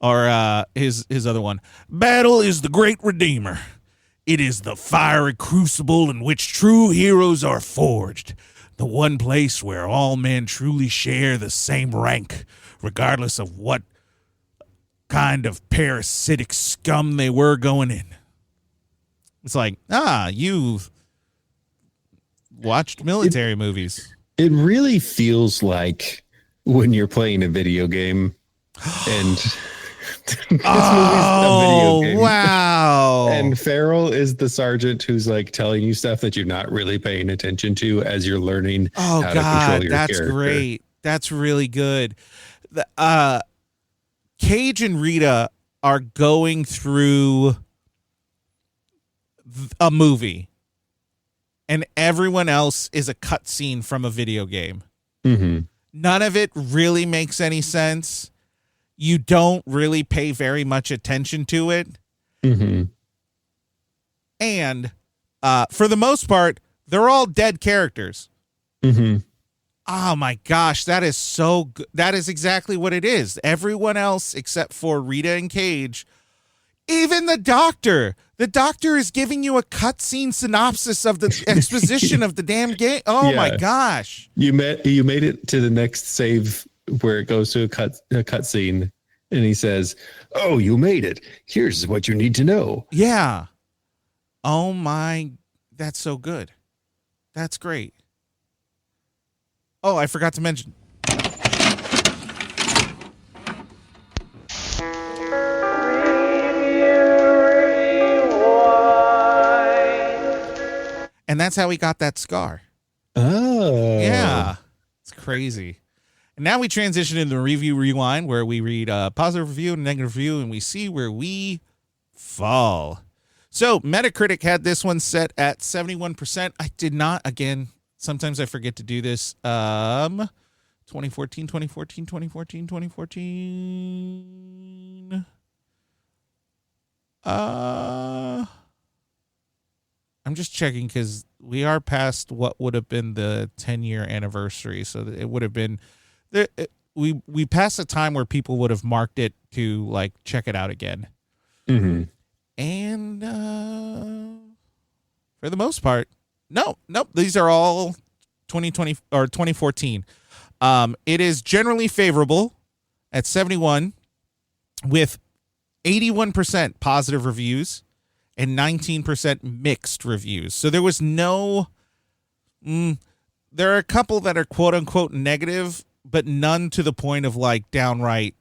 Or his other one. Battle is the great redeemer. It is the fiery crucible in which true heroes are forged. The one place where all men truly share the same rank, regardless of what kind of parasitic scum they were going in. It's like, you've watched military movies. It really feels like when you're playing a video game and this movie's a video game. Wow. And Farrell is the sergeant who's like telling you stuff that you're not really paying attention to as you're learning how to control your that's character. Great. That's really good. Cage and Rita are going through a movie, and everyone else is a cutscene from a video game. Mm-hmm. None of it really makes any sense. You don't really pay very much attention to it. Mm-hmm. And for the most part, they're all dead characters. Mm-hmm. Oh my gosh, that is so good. That is exactly what it is. Everyone else except for Rita and Cage, even the doctor. The doctor is giving you a cutscene synopsis of the exposition of the damn game. Oh my gosh. You made it to the next save where it goes to a cutscene, and he says, "Oh, you made it. Here's what you need to know." Yeah. Oh my, that's so good. That's great. Oh, I forgot to mention. And that's how he got that scar. Oh. Yeah. It's crazy. And now we transition into the review rewind, where we read a positive review and a negative review, and we see where we fall. So Metacritic had this one set at 71%. I did not, again, sometimes I forget to do this. 2014. I'm just checking because we are past what would have been the 10-year anniversary. So that it would have been, we passed a time where people would have marked it to like check it out again. Mm-hmm. And for the most part, nope. These are all 2020 or 2014. It is generally favorable at 71, with 81% positive reviews and 19% mixed reviews. So there was no, there are a couple that are quote unquote negative, but none to the point of like downright.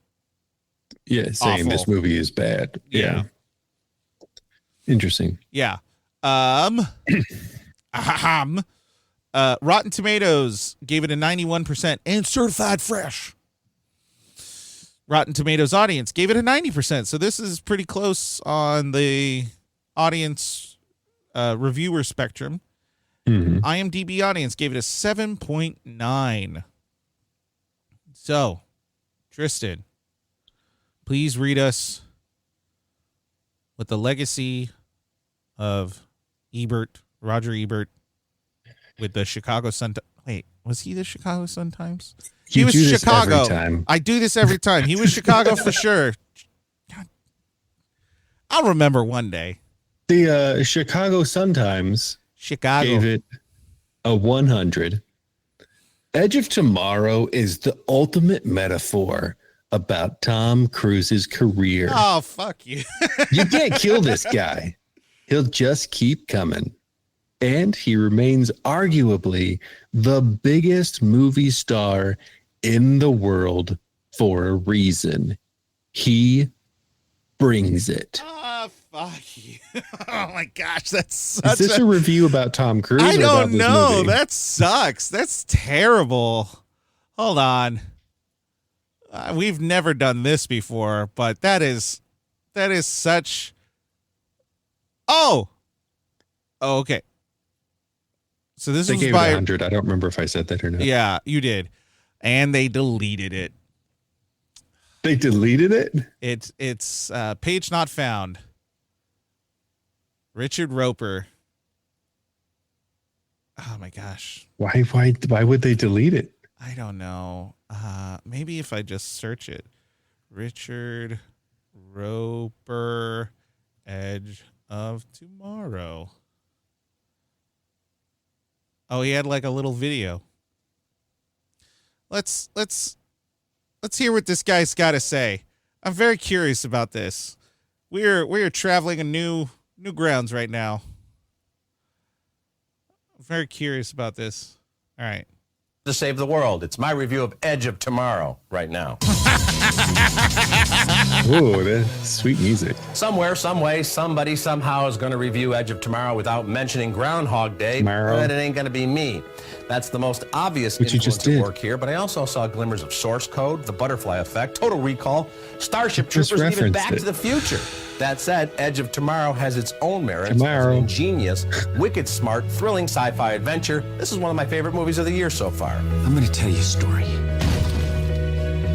Yeah, saying awful. This movie is bad. Yeah. Interesting. Yeah. Rotten Tomatoes gave it a 91% and certified fresh. Rotten Tomatoes audience gave it a 90%. So this is pretty close on the audience reviewer spectrum. Mm-hmm. IMDb audience gave it a 7.9. So, Tristan, please read what the legacy of Roger Ebert with the Chicago Sun. Wait, was he the Chicago Sun-Times? He was Chicago. Every time. I do this every time. He was Chicago for sure. God. I'll remember one day. The Chicago Sun-Times gave it a 100. Edge of Tomorrow is the ultimate metaphor about Tom Cruise's career. Oh, fuck you. You can't kill this guy. He'll just keep coming. And he remains arguably the biggest movie star in the world for a reason. He brings it. Oh, fuck you. Oh, my gosh. That's Is this a review about Tom Cruise? I or don't about this know. movie? That sucks. That's terrible. Hold on. We've never done this before, but that is such. Oh, okay. So this They was gave by it 100. I don't remember if I said that or not. Yeah, you did, and they deleted it. They deleted it? It's page not found. Richard Roper. Oh my gosh. Why would they delete it? I don't know. Maybe if I just search it. Richard Roper, Edge of Tomorrow. Oh, he had like a little video. Let's hear what this guy's got to say. I'm very curious about this. We're traveling in new grounds right now. I'm very curious about this. All right. To save the world. It's my review of Edge of Tomorrow right now. Whoa, that's sweet music. Somewhere, some way, somebody somehow is going to review Edge of Tomorrow without mentioning Groundhog Day. Tomorrow. But it ain't going to be me. That's the most obvious Which you influence just at did. work here, but I also saw glimmers of Source Code, The Butterfly Effect, Total Recall, Starship Just Troopers, and even referenced Back it. to the Future. That said, Edge of Tomorrow has its own merits. It's Tomorrow. an ingenious, wicked smart, thrilling sci-fi adventure. This is one of my favorite movies of the year so far. I'm going to tell you a story.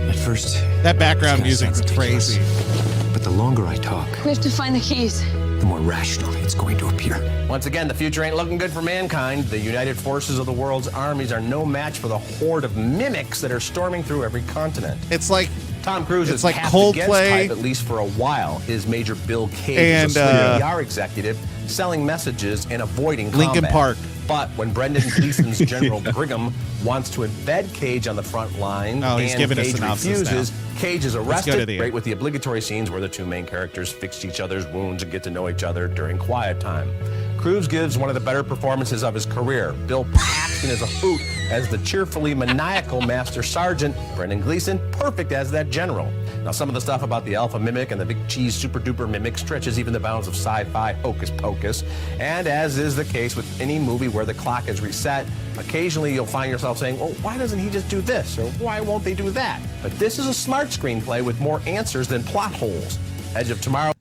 At first, That background it's gonna music's sound ridiculous, crazy. but the longer I talk, We have to find the keys. the more rational it's going to appear. Once again, the future ain't looking good for mankind. The united forces of the world's armies are no match for the horde of mimics that are storming through every continent. It's like Tom Cruise It's is like half against Coldplay type, at least for a while. His major Bill Cage and, is a PR executive selling messages and avoiding Linkin combat. Park. But when Brendan Gleeson's General Brigham wants to embed Cage on the front line Oh, he's and giving a Cage synopsis refuses, Cage is go to arrested, the right end. with the obligatory scenes where the two main characters fix each other's wounds and get to know each other during quiet time. Cruise gives one of the better performances of his career. Bill Paxton is a hoot as the cheerfully maniacal Master Sergeant. Brendan Gleeson, perfect as that general. Now, some of the stuff about the alpha mimic and the big cheese super duper mimic stretches even the bounds of sci-fi hocus pocus. And as is the case with any movie where the clock is reset, occasionally you'll find yourself saying, well, why doesn't he just do this? Or why won't they do that? But this is a smart screenplay with more answers than plot holes. Edge of Tomorrow.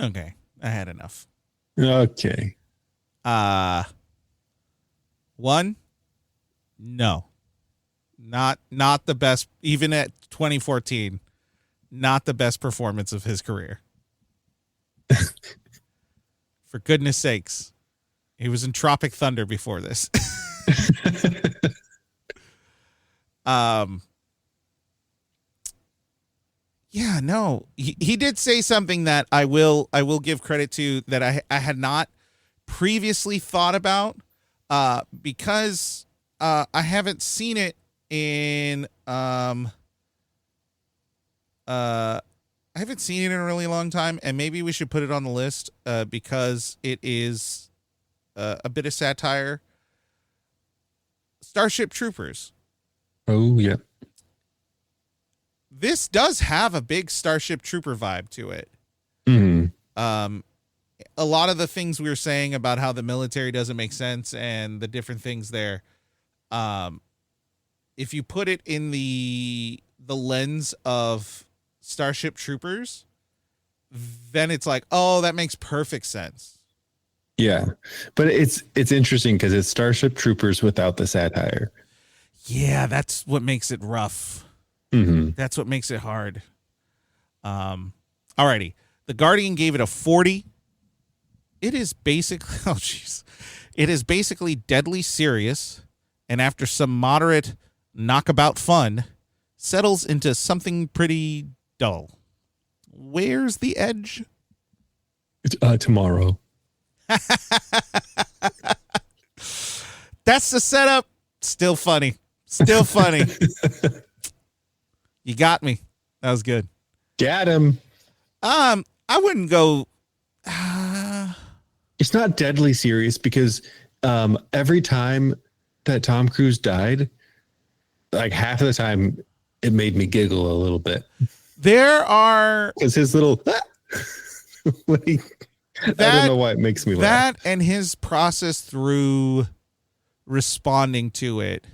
Okay, I had enough. Okay. One, no, not the best. Even at 2014, not the best performance of his career. For goodness sakes, he was in Tropic Thunder before this. Yeah, no, he did say something that I will give credit to that I had not previously thought about, because I haven't seen it in I haven't seen it in a really long time, and maybe we should put it on the list because it is a bit of satire. Starship Troopers. Oh, yeah. This does have a big Starship Trooper vibe to it. Mhm. A lot of the things we were saying about how the military doesn't make sense and the different things there, if you put it in the lens of Starship Troopers, then it's like, oh, that makes perfect sense. Yeah. But it's interesting because it's Starship Troopers without the satire. Yeah, that's what makes it rough. Mm-hmm. That's what makes it hard. Alrighty. The Guardian gave it a 40. It is basically, oh jeez. It is basically deadly serious, and after some moderate knockabout fun, settles into something pretty dull. Where's the edge? Tomorrow. That's the setup. Still funny. Still funny. You got me. That was good. Got him. I wouldn't go. It's not deadly serious because every time that Tom Cruise died, like half of the time, it made me giggle a little bit. There are because his little I don't know why it makes me laugh. That and his process through responding to it.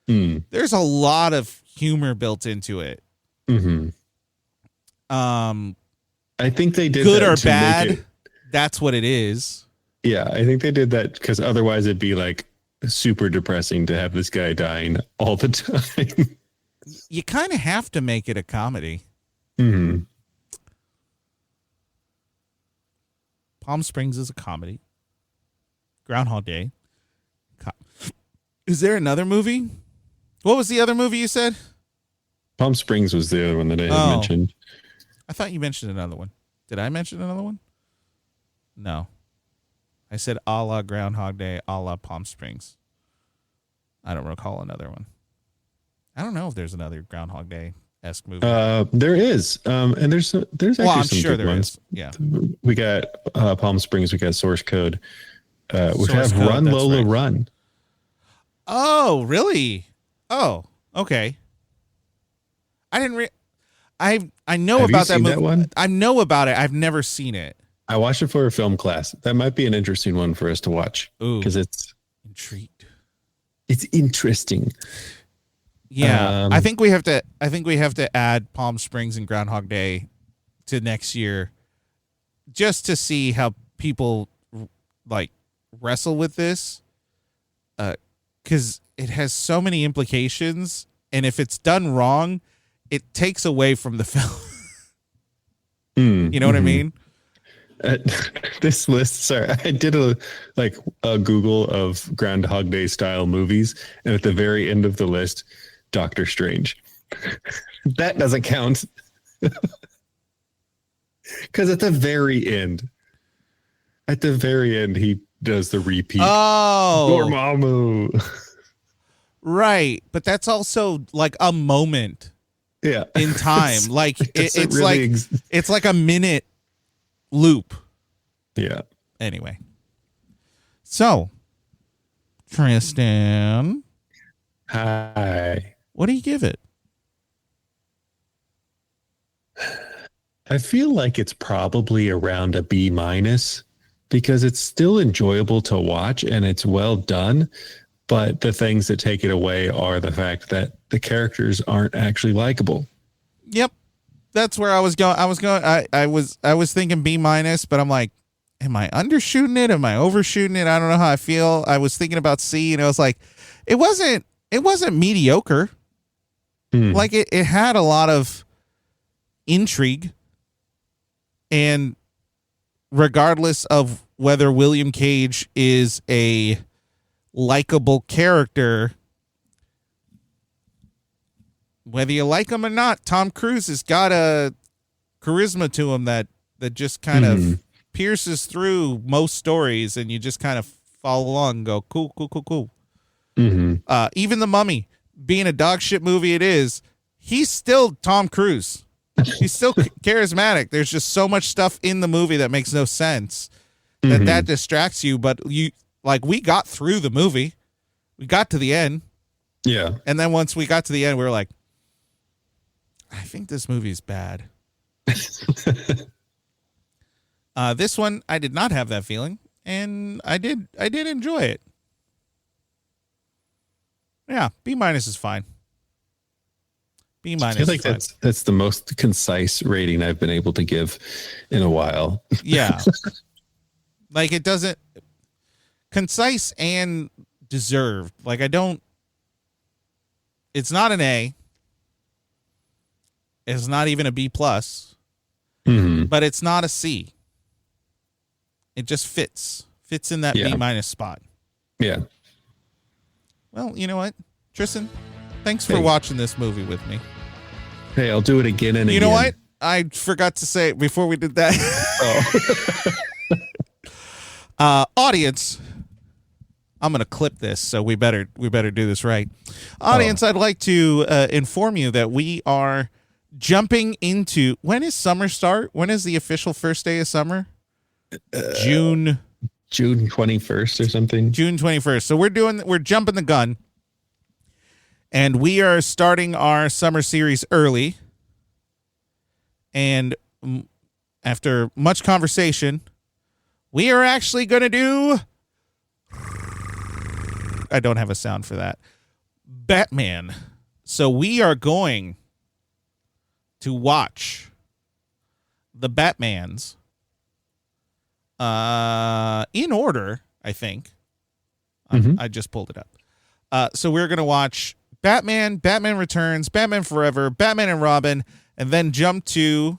There's a lot of humor built into it. Mm-hmm. I think they did good that or to bad. make it, that's what it is. Yeah, I think they did that because otherwise it'd be like super depressing to have this guy dying all the time. You kind of have to make it a comedy. Mm-hmm. Palm Springs is a comedy. Groundhog Day. Is there another movie? What was the other movie you said? Palm Springs was the other one that I had mentioned. I thought you mentioned another one. Did I mention another one? No. I said a la Groundhog Day, a la Palm Springs. I don't recall another one. I don't know if there's another Groundhog Day-esque movie. There is. And there's actually I'm some sure good there ones. is. Yeah. We got Palm Springs. We got Source Code. We Source have Code, Run that's Lola right. Run. Oh, really? Oh, okay. I didn't. I know Have you about that seen movie. that one? I know about it. I've never seen it. I watched it for a film class. That might be an interesting one for us to watch because it's intrigued. It's interesting. Yeah, I think we have to. I think we have to add Palm Springs and Groundhog Day to next year, just to see how people like wrestle with this, because it has so many implications, and if it's done wrong, it takes away from the film. You know what I mean? This list, sorry, I did a Google of Groundhog Day style movies, and at the very end of the list, Doctor Strange. That doesn't count because at the very end, he does the repeat. Oh, Dormammu. Right, but that's also like a moment. Yeah, in time, like it's really like it's like a minute loop. Yeah. Anyway, so Tristan, hi. What do you give it? I feel like it's probably around a B- because it's still enjoyable to watch and it's well done. But the things that take it away are the fact that the characters aren't actually likable. Yep. That's where I was going. I was thinking B-, but I'm like, am I undershooting it? Am I overshooting it? I don't know how I feel. I was thinking about C, and I was like, it wasn't mediocre. Like it had a lot of intrigue, and regardless of whether William Cage is a likable character, whether you like him or not, Tom Cruise has got a charisma to him that just kind of pierces through most stories, and you just kind of follow along and go, cool. Even The Mummy, being a dog shit movie it is, he's still Tom Cruise. He's still charismatic. There's just so much stuff in the movie that makes no sense that distracts you, but we got through the movie. We got to the end. Yeah. And then once we got to the end, we were like, I think this movie is bad. This one, I did not have that feeling, and I did enjoy it. Yeah, B- is fine. B- I feel like that's the most concise rating I've been able to give in a while. Yeah. Like it doesn't concise and deserved. Like it's not an A. It's not even a B+, but it's not a C. It just fits in that B- spot. Yeah. Well, you know what, Tristan, thanks for watching this movie with me. Hey, I'll do it again and again. You know what? I forgot to say before we did that. Audience, I'm going to clip this, so we better do this right. Audience, I'd like to inform you that we are jumping into, when is summer start? When is the official first day of summer? June 21st or something. June 21st. So we're jumping the gun, and we are starting our summer series early. And after much conversation, we are actually going to do, I don't have a sound for that, Batman. So we are going to watch the Batmans in order, I think. I just pulled it up. So we're going to watch Batman, Batman Returns, Batman Forever, Batman and Robin, and then jump to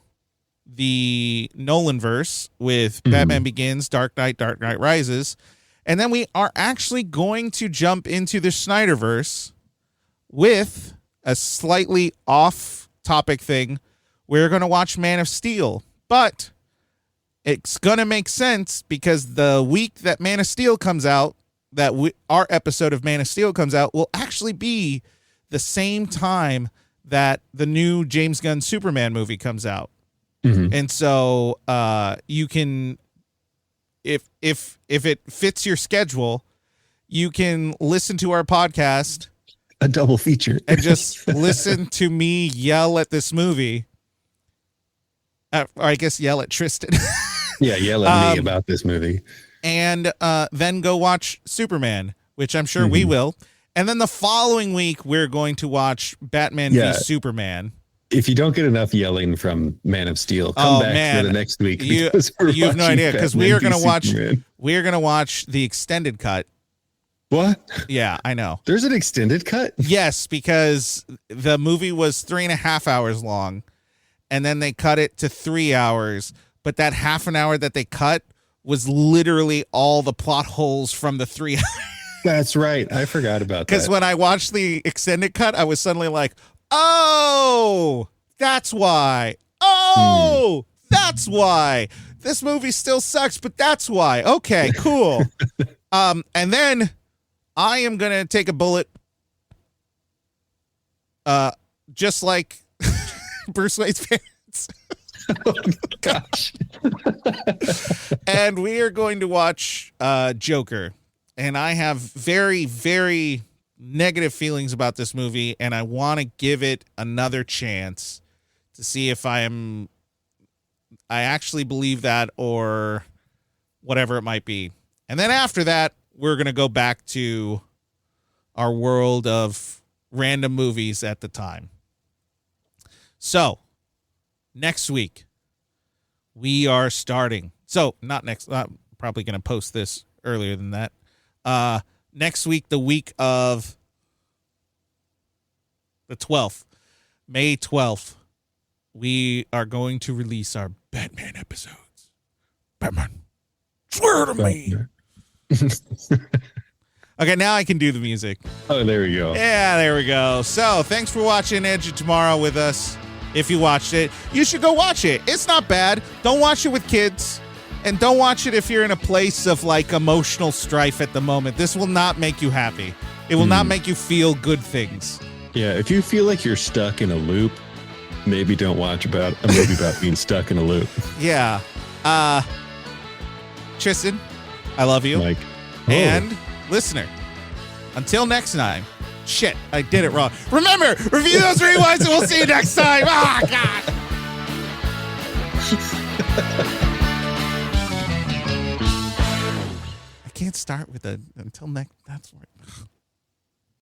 the Nolanverse with Batman Begins, Dark Knight Rises. And then we are actually going to jump into the Snyderverse with a slightly off-topic thing. We're going to watch Man of Steel. But it's going to make sense because the week that Man of Steel comes out, our episode of Man of Steel comes out, will actually be the same time that the new James Gunn Superman movie comes out. And so you can, if it fits your schedule, you can listen to our podcast, a double feature, and just listen to me yell at this movie. Or I guess yell at Tristan. Yeah, yell at me about this movie. And then go watch Superman, which I'm sure we will. And then the following week, we're going to watch Batman v Superman. If you don't get enough yelling from Man of Steel, come back for the next week. You have no idea, because we are going to watch the extended cut. What? Yeah, I know. There's an extended cut? Yes, because the movie was 3.5 hours long, and then they cut it to 3 hours. But that half an hour that they cut was literally all the plot holes from the 3 hours. That's right. I forgot about that. Because when I watched the extended cut, I was suddenly like, oh, that's why. Oh, that's why. This movie still sucks, but that's why. Okay, cool. And then I am going to take a bullet, just like Bruce Wayne's parents. Oh, gosh. And we are going to watch Joker. And I have very, very negative feelings about this movie, and I want to give it another chance to see if I actually believe that or whatever it might be. And then after that, we're going to go back to our world of random movies at the time. So, next week, we are starting. So, I'm probably going to post this earlier than that. Next week, the week of the 12th, May 12th, we are going to release our Batman episodes. Batman, swear to me. Okay, now I can do the music. Oh, there we go. Yeah, there we go. So, thanks for watching Edge of Tomorrow with us. If you watched it, you should go watch it. It's not bad. Don't watch it with kids. And don't watch it if you're in a place of like emotional strife at the moment. This will not make you happy. It will not make you feel good things. Yeah, if you feel like you're stuck in a loop, maybe don't watch about a movie about being stuck in a loop. Yeah. Tristan, I love you. Mike. And listener, until next time. Shit, I did it wrong. Remember, review those rewinds and we'll see you next time. Oh, God. I can't start with until next. That's right.